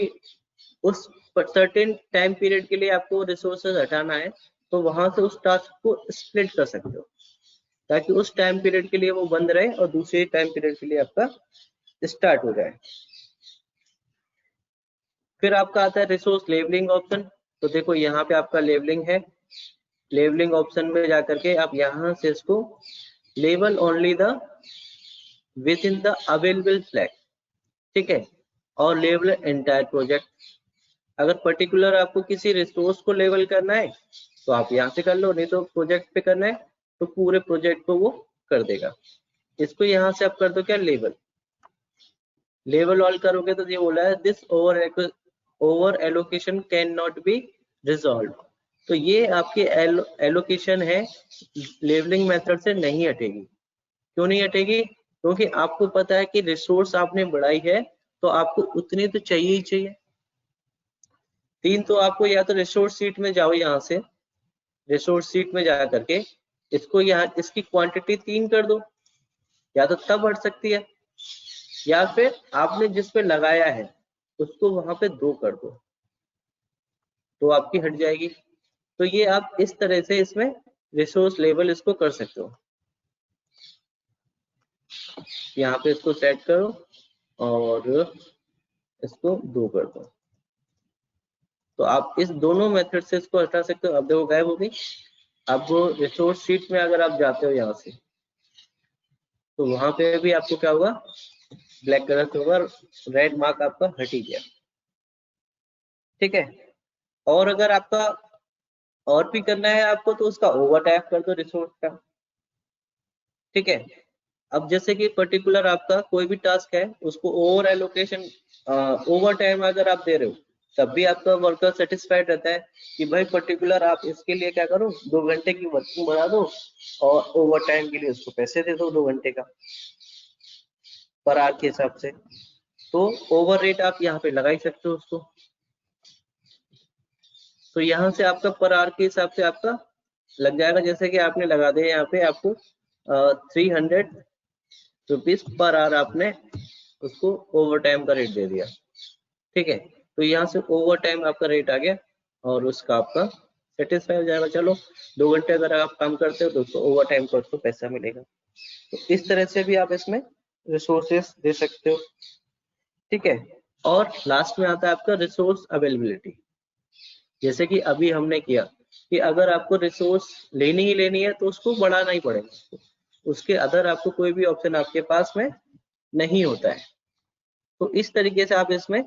उस सर्टेन टाइम पीरियड के लिए आपको रिसोर्सेज हटाना है, तो वहां से उस टास्क को स्प्लिट कर सकते हो ताकि उस टाइम पीरियड के लिए वो बंद रहे और दूसरे टाइम पीरियड के लिए आपका स्टार्ट हो जाए। फिर आपका आता है रिसोर्स लेबलिंग ऑप्शन। तो देखो यहाँ पे आपका लेबलिंग है, लेबलिंग ऑप्शन में जाकर के आप यहाँ से इसको label only the with in the available flag, ठीक है, और लेबल एंटायर प्रोजेक्ट। अगर पर्टिकुलर आपको किसी रिसोर्स को लेबल करना है तो आप यहाँ से कर लो, नहीं तो प्रोजेक्ट पे करना है तो पूरे प्रोजेक्ट को वो कर देगा। इसको यहाँ से आप कर दो क्या, लेबल। लेबल ऑल करोगे तो ये बोला है this over allocation can not be resolve. तो ये आपकी एलोकेशन है, लेबलिंग मेथड से नहीं हटेगी। क्यों नहीं हटेगी, क्योंकि आपको पता है कि रिसोर्स आपने बढ़ाई है तो आपको उतनी तो चाहिए ही चाहिए। 3 तो आपको या तो रिसोर्स सीट में जाओ, यहाँ से रिसोर्स सीट में जा करके इसको यहाँ इसकी क्वांटिटी 3 कर दो, या तो तब हट सकती है, या फिर आपने जिस पे लगाया है उसको वहां पे 2 कर दो तो आपकी हट जाएगी। तो ये आप इस तरह से इसमें रिसोर्स लेवल इसको कर सकते हो। यहाँ पे इसको सेट करो और इसको 2 कर दो, तो आप इस दोनों मेथड से इसको हटा सकते हो। अब देखो गायब हो गई। अब रिसोर्स शीट में अगर आप जाते हो यहाँ से, तो वहां पे भी आपको क्या होगा, ब्लैक कलर से होगा, रेड मार्क आपका हट ही गया। ठीक है, और अगर आपका और भी करना है आपको तो उसका ओवर टाइप कर दो रिसोर्स का। ठीक है, अब जैसे कि पर्टिकुलर आपका कोई भी टास्क है उसको ओवर एलोकेशन ओवर टाइम अगर आप दे रहे हो तब भी आपका वर्कर सेटिस्फाइड रहता है कि भाई पर्टिकुलर आप इसके लिए क्या करो, 2 घंटे की वर्किंग बढ़ा दो और ओवर टाइम के लिए उसको पैसे दे दो 2 घंटे का पर आवर के हिसाब से। तो ओवर रेट आप यहाँ पे लगा ही सकते हो उसको। तो यहाँ से आपका पर आवर के हिसाब से आपका लग जाएगा, जैसे कि आपने लगा दिया यहाँ पे आपको 300 रुपीज पर आवर आपने उसको ओवर टाइम का रेट दे दिया। ठीक है, तो यहाँ से ओवर टाइम आपका रेट आ गया और उसका आपका सेटिस्फाई हो जाएगा। चलो 2 घंटे अगर आप काम करते हो तो उसको ओवर टाइम का उसको पैसा मिलेगा। तो इस तरह से भी आप इसमें रिसोर्सेस दे सकते हो। ठीक है, और लास्ट में आता है आपका रिसोर्स अवेलेबिलिटी। जैसे कि अभी हमने किया कि अगर आपको रिसोर्स लेनी ही लेनी है तो उसको बढ़ाना ही पड़ेगा, उसके अदर आपको कोई भी ऑप्शन आपके पास में नहीं होता है। तो इस तरीके से आप इसमें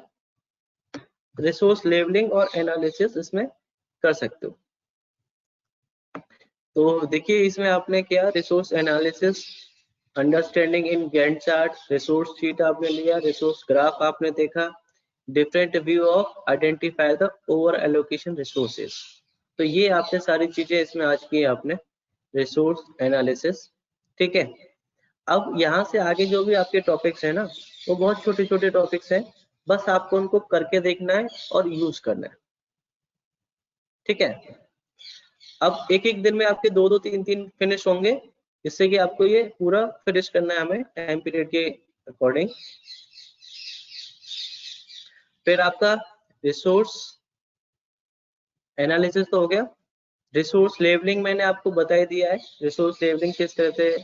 रिसोर्स लेवलिंग और एनालिसिस इसमें कर सकते हो। तो देखिए इसमें आपने क्या, resource analysis, understanding in Gantt chart, resource sheet आपने लिया, रिसोर्स ग्राफ आपने देखा, different view of identify the over allocation resources. तो ये आपने सारी चीजें इसमें आज की है आपने, रिसोर्स एनालिसिस। ठीक है, अब यहाँ से आगे जो भी आपके टॉपिक्स है ना, वो बहुत छोटे छोटे टॉपिक्स हैं, बस आपको उनको करके देखना है और यूज करना है। ठीक है, अब एक एक दिन में आपके दो दो तीन तीन फिनिश होंगे, जिससे कि आपको ये पूरा फिनिश करना है हमें टाइम पीरियड के अकॉर्डिंग। फिर आपका रिसोर्स एनालिसिस तो हो गया। रिसोर्स लेवलिंग मैंने आपको बता ही दिया है, रिसोर्स लेवलिंग किस तरह से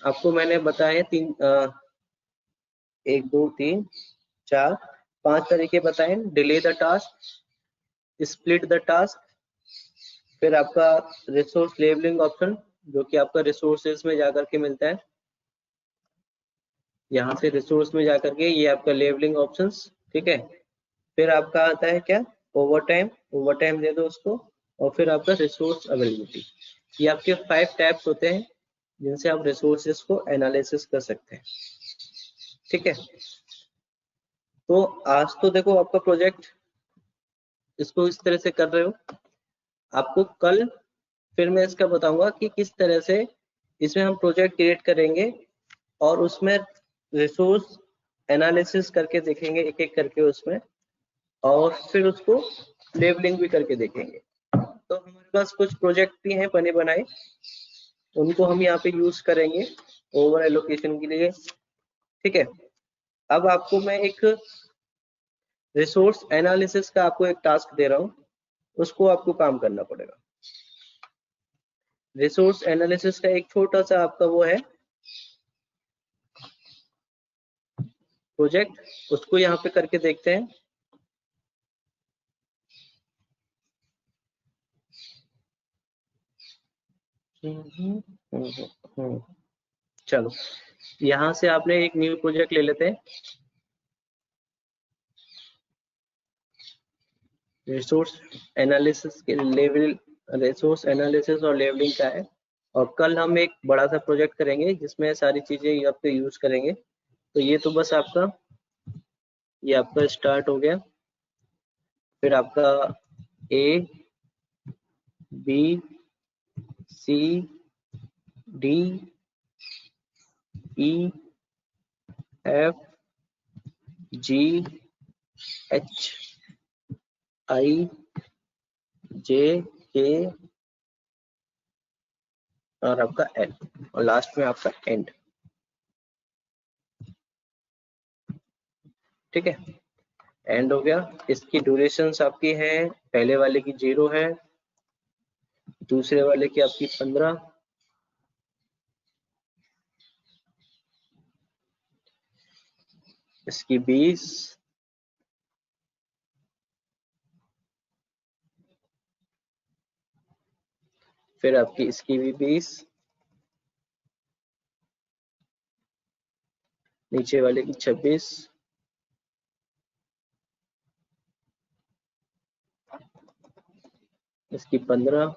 आपको मैंने बताया है, एक दो तीन चार पांच तरीके बताए। Delay the task, split the task, फिर आपका रिसोर्स लेवलिंग ऑप्शन जो कि आपका रिसोर्सेज में जाकर के मिलता है, यहाँ से रिसोर्स में जाकर के ये आपका लेवलिंग ऑप्शंस। ठीक है, फिर आपका आता है क्या, ओवर टाइम, ओवर टाइम दे दो उसको, और फिर आपका रिसोर्स अवेलेबिलिटी। ये आपके 5 टैब्स होते हैं जिनसे आप रिसोर्सेज को एनालिसिस कर सकते हैं। ठीक है, तो आज तो देखो आपका प्रोजेक्ट इसको इस तरह से कर रहे हो, आपको कल फिर मैं इसका बताऊंगा कि किस तरह से इसमें हम प्रोजेक्ट क्रिएट करेंगे और उसमें रिसोर्स एनालिसिस करके देखेंगे एक एक करके उसमें, और फिर उसको लेबलिंग भी करके देखेंगे। तो हमारे पास कुछ प्रोजेक्ट भी हैं बने बनाए, उनको हम यहाँ पे यूज करेंगे ओवर एलोकेशन के लिए। ठीक है, अब आपको मैं एक रिसोर्स एनालिसिस का आपको एक टास्क दे रहा हूँ, उसको आपको काम करना पड़ेगा। रिसोर्स एनालिसिस का एक छोटा सा आपका वो है प्रोजेक्ट, उसको यहाँ पे करके देखते हैं। चलो, यहाँ से आपने एक न्यू प्रोजेक्ट ले लेते हैं। रिसोर्स एनालिसिस के लेवल, रिसोर्स एनालिसिस और लेवलिंग का है, और कल हम एक बड़ा सा प्रोजेक्ट करेंगे जिसमें सारी चीजें आपके यूज करेंगे। तो ये तो बस आपका, ये आपका स्टार्ट हो गया। फिर आपका A B C D E F G H I J K और आपका एल, और लास्ट में आपका एंड। ठीक है, एंड हो गया। इसकी ड्यूरेशंस आपकी है, पहले वाले की 0 है, दूसरे वाले की आपकी 15, इसकी 20, फिर आपकी इसकी भी 20, नीचे वाले की 26, इसकी 15,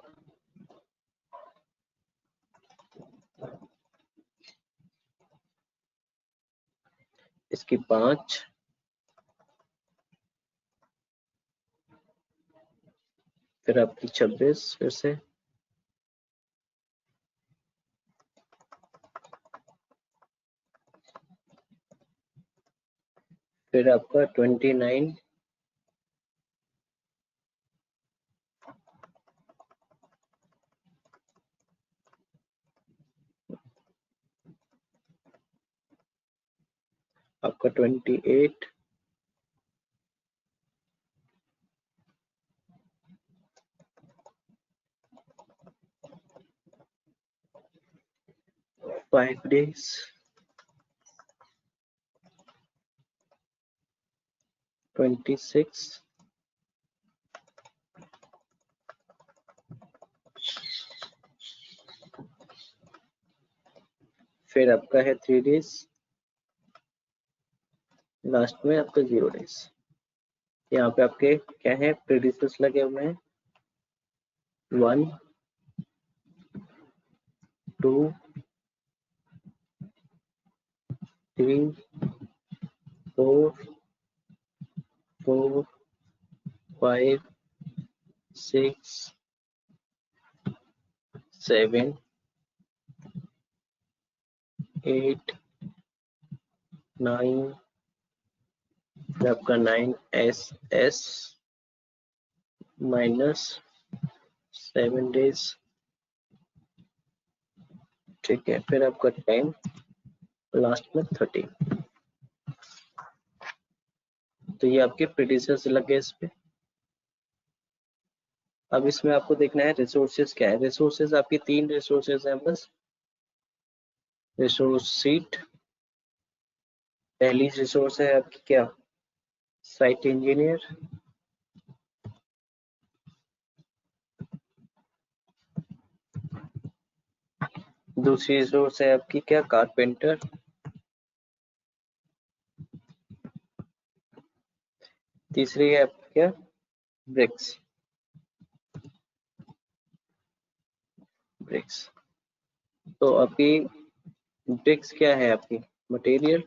इसकी 5, फिर आपकी 26 फिर से, फिर आपका 29, आपका 28, फाइव डेज, 26, फिर आपका है 3 डेज, लास्ट में आपका 0 डेज। यहाँ पे आपके क्या है, प्रीडिसेस लगे हुए हैं, 1 2 3 4 4 5 6 7 8 9 फिर आपका 9SS माइनस 7 डेज, ठीक है। फिर आपका टाइम लास्ट में 30। तो ये आपके प्रीडिसेस लगे इस पे। अब इसमें आपको देखना है रिसोर्सेज क्या है। रिसोर्सेज आपकी 3 रिसोर्सेज हैं बस। रिसोर्स सीट, पहली रिसोर्स है आपकी क्या, साइट इंजीनियर। दूसरी रिसोर्स है आपकी क्या, कारपेंटर। तीसरी है आपकी क्या, ब्रिक्स। ब्रिक्स तो आपकी ब्रिक्स क्या है, आपकी मटेरियल।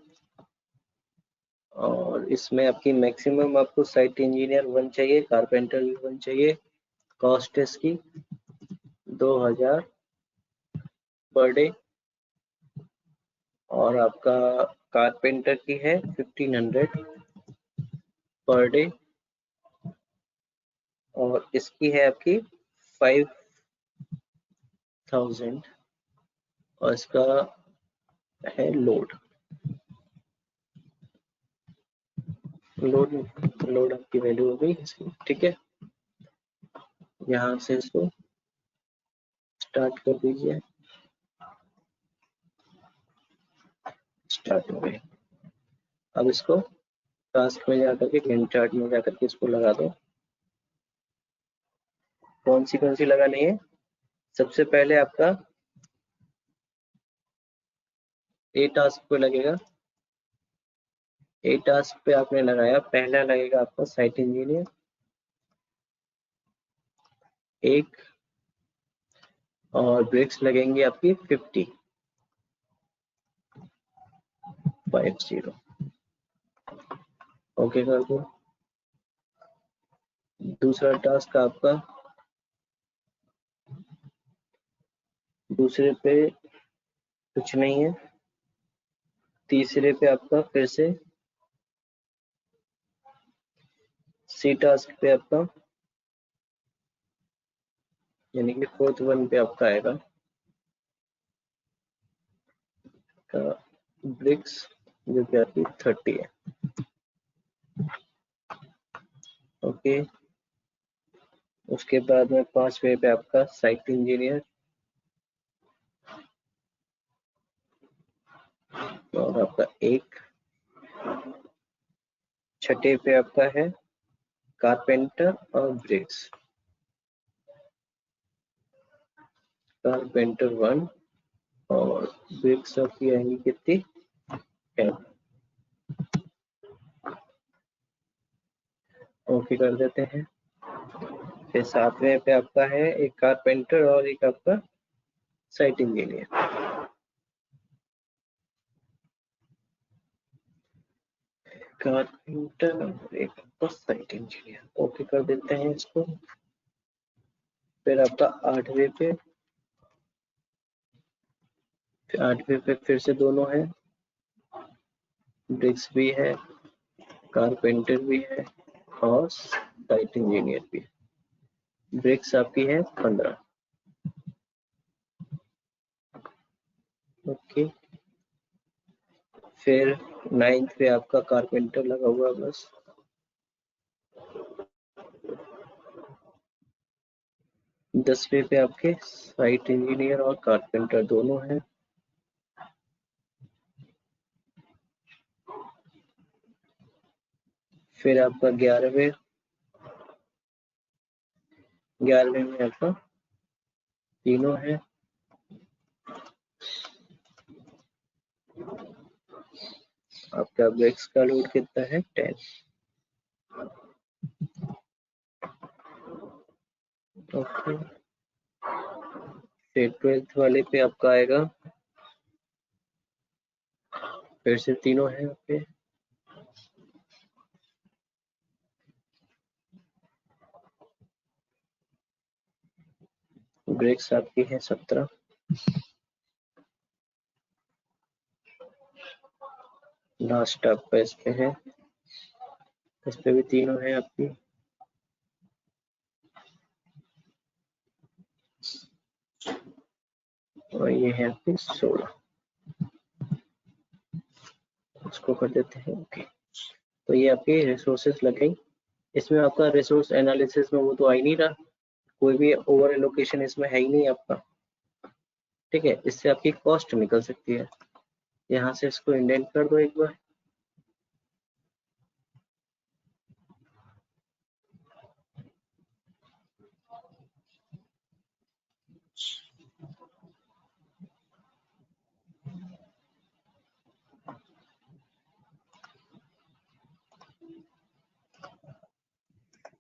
और इसमें आपकी मैक्सिमम आपको साइट इंजीनियर 1 चाहिए, कारपेंटर भी 1 चाहिए। कॉस्ट है इसकी 2000 पर डे, और आपका कारपेंटर की है 1500 पर डे, और इसकी है आपकी 5000, और इसका है लोड। लोड आपकी वैल्यू हो गई इसकी, ठीक है। यहाँ से इसको स्टार्ट कर दीजिए, स्टार्ट हो गई। अब इसको टास्क में जाकर के गैंट चार्ट में जाकर के इसको लगा दो। कौन सी लगानी है, सबसे पहले आपका ए टास्क पे लगेगा। ए टास्क पे आपने लगाया, पहला लगेगा आपका साइट इंजीनियर 1, और ब्रिक्स लगेंगे आपकी 50। ओके कर दो। दूसरा टास्क आपका, दूसरे पे कुछ नहीं है। तीसरे पे आपका फिर से सी टास्क पे आपका, यानी कि 4th वन पे आपका आएगा का ब्रिक्स, जो कि आपकी 30 है। ओके, उसके बाद में 5वें पे आपका साइट इंजीनियर, और आपका 1। 6ठे पे आपका है कारपेंटर और ब्रिक्स। कारपेंटर 1 और ब्रिक्स आपकी आएंगी कितनी, 10। ओके कर देते हैं। फिर 7वें पे आपका है एक कारपेंटर और एक आपका साइट इंजीनियर। कारपेंटर और एक आपका साइट इंजीनियर, ओके कर देते हैं इसको। फिर आपका 8वें पे, 8वें पे फिर से दोनों है, ब्रिक्स भी है, कारपेंटर भी है, और साइट इंजीनियर भी है। ब्रिक्स आपकी है 15। ओके, फिर 9th पे आपका कारपेंटर लगा हुआ बस। 10वें पे आपके साइट इंजीनियर और कारपेंटर दोनों हैं। फिर आपका 11वें में आपका तीनों है। आपका ब्रिक्स का लोड कितना है, 10। ओके, फिर 12th वाले पे आपका आएगा, फिर से तीनों है यहाँ पे। ब्रेक्स आपकी है 17, लास्ट आपका इस पे है, इस पे भी तीनों है आपकी, और ये है आपकी 16, इसको कर देते हैं ओके। तो ये आपकी रिसोर्सेज लग गई। इसमें आपका रिसोर्स एनालिसिस में वो तो आ ही नहीं रहा, कोई भी ओवर एलोकेशन इसमें है ही नहीं आपका, ठीक है। इससे आपकी कॉस्ट निकल सकती है। यहाँ से इसको इंडेंट कर दो एक बार,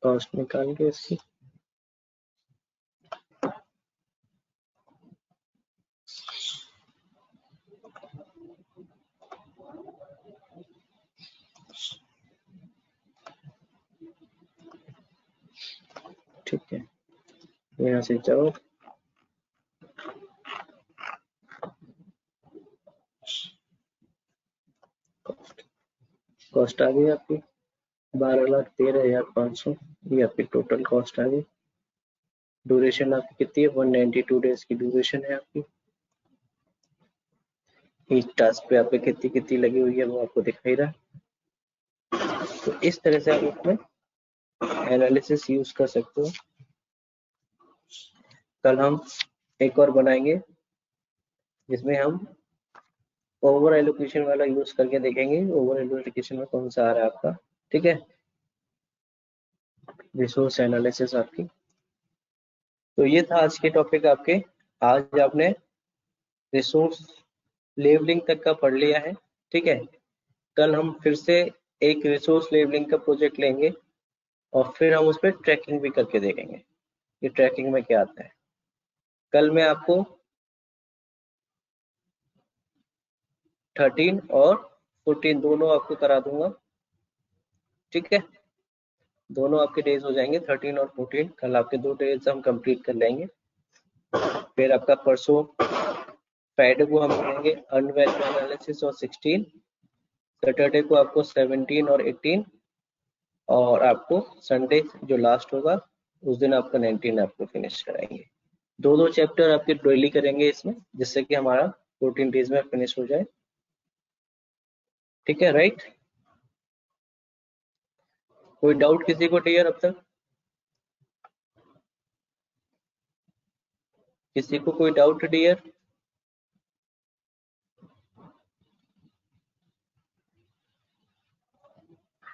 कॉस्ट निकाल के इसकी, ठीक है। यहाँ से जाओ, कॉस्ट आ गई आपकी 12,13,500, ये आपकी टोटल कॉस्ट आ गई। ड्यूरेशन आपकी कितनी है, 192 डेज की ड्यूरेशन है आपकी। इस टास्क पे आपके कितनी कितनी लगी हुई है वो आपको दिखाई रहा है। तो इस तरह से आप इसमें एनालिसिस यूज कर सकते हो। कल हम एक और बनाएंगे जिसमें हम ओवर एलोकेशन वाला यूज करके देखेंगे, ओवर एलोकेशन में कौन सा आ रहा है आपका, ठीक है, रिसोर्स एनालिसिस आपकी। तो ये था आज के टॉपिक आपके। आज आपने रिसोर्स लेबलिंग तक का पढ़ लिया है, ठीक है। कल हम फिर से एक रिसोर्स लेबलिंग का प्रोजेक्ट लेंगे और फिर हम उस पर ट्रैकिंग भी करके देखेंगे कि ट्रैकिंग में क्या आता है। कल मैं आपको 13 और 14 दोनों आपको करा दूंगा, ठीक है। दोनों आपके डेज हो जाएंगे 13 और 14। कल आपके 2 डेज हम कंप्लीट कर लेंगे। फिर आपका परसों फ्राइडे को हम करेंगे अर्न वैल्यू एनालिसिस और 16। सैटरडे को आपको 17 और 18, और आपको संडे जो लास्ट होगा उस दिन आपका 19 आपको फिनिश कराएंगे। दो चैप्टर आपके डेली करेंगे इसमें, जिससे कि हमारा 14 डेज में फिनिश हो जाए, ठीक है, राइट। कोई डाउट किसी को डियर अब तक? किसी को कोई डाउट डियर?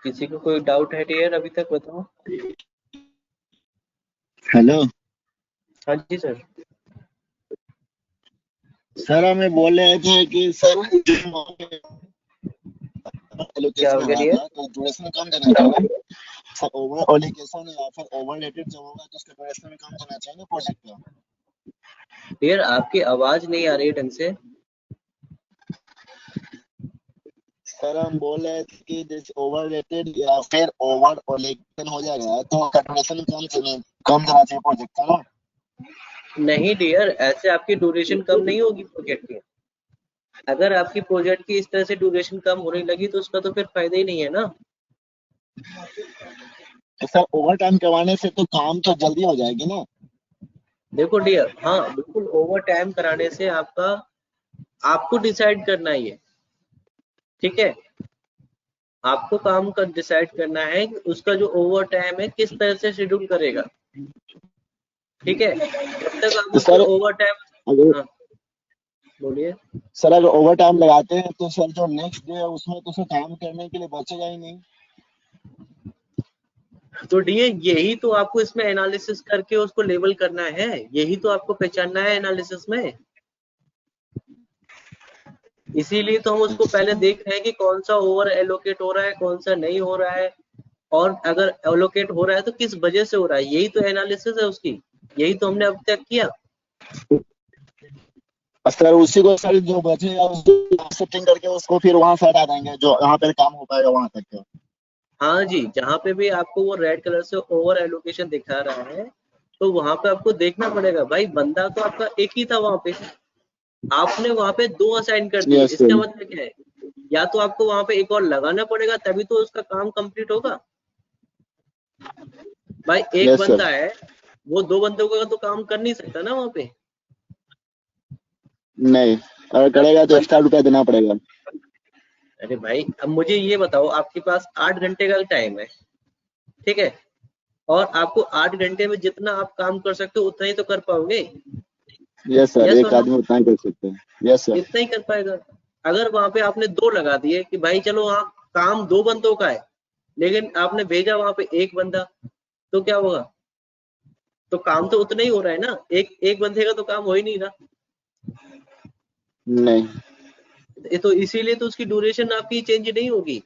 किसी को कोई डाउट है डियर अभी तक, बताओ। हेलो हाँ जी सर। सर, हमें बोल रहे थे कि सर क्या हो एलोकेशन गया आया डियर? था तो ड्यूरेशन कम देना चाहिए सर। ओवर एलोकेशन या फिर ओवर रेटेड जब होगा तो उसके ड्यूरेशन में कम देना चाहिए ना प्रोजेक्ट का। डियर आपकी आवाज नहीं आ रही ढंग से। सर हम बोल रहे थे कि जैसे ओवर रेटेड या फिर ओवर एलोकेशन हो जाएगा तो उसका ड्यूरेशन कम देना चाहिए प्रोजेक्ट का ना। नहीं डियर, ऐसे आपकी ड्यूरेशन कम नहीं होगी प्रोजेक्ट की। अगर आपकी प्रोजेक्ट की इस तरह से ड्यूरेशन कम होने लगी तो उसका तो फिर फायदा ही नहीं है ना। तो सर ओवर टाइम करवाने से तो काम तो जल्दी हो जाएगी ना। देखो डियर, हाँ बिल्कुल, ओवर टाइम कराने से आपको डिसाइड करना है ये, ठीक है। आपको काम कर डिसाइड करना है कि उसका जो ओवर टाइम है किस तरह से शेड्यूल करेगा, ठीक है। जब तक आप तो उसको सर ओवर टाइम, अगर हाँ बोलिए। सर अगर ओवर टाइम लगाते हैं तो सर जो नेक्स्ट डे है उसमें तो सर काम करने के लिए बचेगा ही नहीं। तो डी यही तो आपको इसमें एनालिसिस करके उसको लेबल करना है, यही तो आपको पहचानना है एनालिसिस में। इसीलिए तो हम उसको पहले देख रहे हैं कि कौन सा ओवर एलोकेट हो रहा है, कौन सा नहीं हो रहा है, और अगर एलोकेट हो रहा है तो किस वजह से हो रहा है। यही तो एनालिसिस है उसकी, यही तो हमने अब तक किया। सर उसी को सर जो बचेगा उसको सेटिंग करके उसको फिर वहां से हटा देंगे जो यहाँ पे काम हो पाएगा वहां तक का। हाँ जी, जहाँ पे भी आपको वो रेड कलर से ओवर एलोकेशन दिखा रहा है तो वहां पे आपको देखना पड़ेगा भाई, बंदा तो आपका एक ही था वहां पे, आपने वहां पे 2 असाइन कर दिए। यस इसका सर, मतलब क्या है, या तो आपको वहां पे एक और लगाना पड़ेगा तभी तो उसका काम कंप्लीट होगा। भाई एक यस सर, बंदा है, वो 2 बंदों का तो काम कर नहीं सकता ना वहां पे। नहीं, अगर अब करेगा तो एक्स्ट्रा रुपया देना पड़ेगा। अरे भाई अब मुझे ये बताओ, आपके पास 8 घंटे का टाइम है, ठीक है, और आपको 8 घंटे में जितना आप काम कर सकते हो उतना ही तो कर पाओगे। यस सर, यस और एक नो, आदमी उतना ही कर सकते हैं। Yes sir. इतना ही कर पाएगा। अगर वहां पे आपने 2 लगा दिए कि भाई चलो हाँ काम 2 बंदों का है, लेकिन आपने भेजा वहां पे एक बंदा, तो क्या होगा, तो काम तो उतना ही हो रहा है ना, एक एक बंदे का तो काम हो ही नहीं रहा। नहीं। ये तो इसीलिए तो उसकी ड्यूरेशन आपकी चेंज नहीं होगी।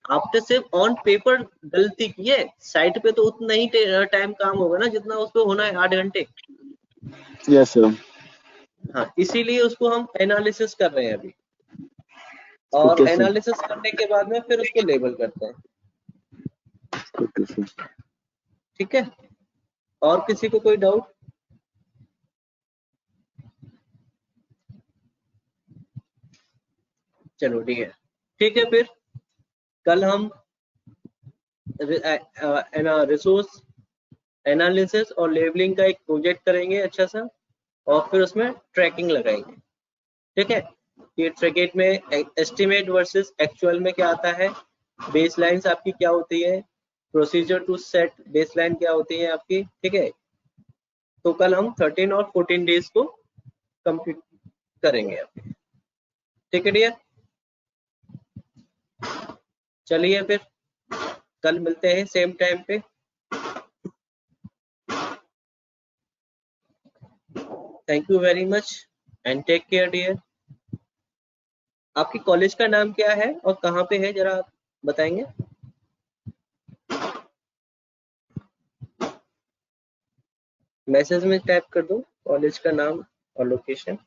आपने सिर्फ ऑन पेपर गलती की है, साइट पे तो उतना ही टाइम काम होगा ना जितना उसको होना है, 8 घंटे। Yes sir. हाँ, इसीलिए उसको हम एनालिसिस कर रहे हैं अभी, और ओके सर। एनालिसिस करने के बाद में फिर उसको लेबल करते हैं। Okay sir. ठीक है, और किसी को कोई डाउट? चलो ठीक है, ठीक है, फिर कल हम रिसोर्स एनालिसिस और लेबलिंग का एक प्रोजेक्ट करेंगे अच्छा सा, और फिर उसमें ट्रैकिंग लगाएंगे। ठीक है, ये ट्रैकेट में एस्टिमेट वर्सेस एक्चुअल में क्या आता है, बेसलाइंस आपकी क्या होती है, प्रोसीजर टू सेट बेसलाइन क्या होती है आपकी। ठीक है, तो कल हम 13 और 14 डेज को कंप्लीट करेंगे। ठीक है डियर, चलिए फिर कल मिलते हैं सेम टाइम पे। Thank you very much and take care dear. आपकी कॉलेज का नाम क्या है और कहाँ पे है, जरा आप बताएंगे? मैसेज में टाइप कर दो कॉलेज का नाम और लोकेशन,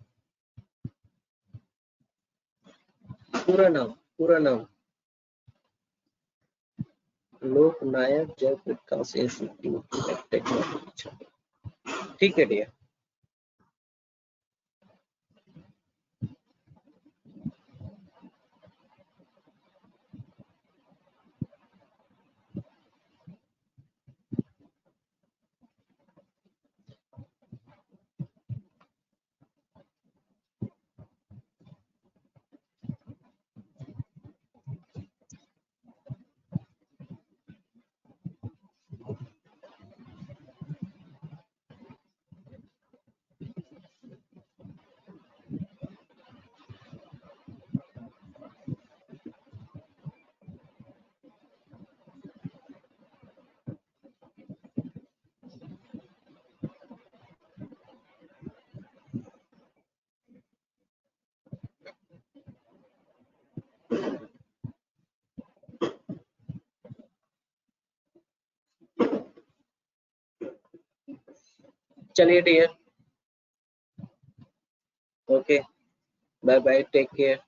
पूरा नाम, पूरा नाम। लोक नायक जयप्रकाश इंस्टीट्यूट टेक्नोलॉजी। ठीक है डियर। चलिए dear, okay, bye bye, take care.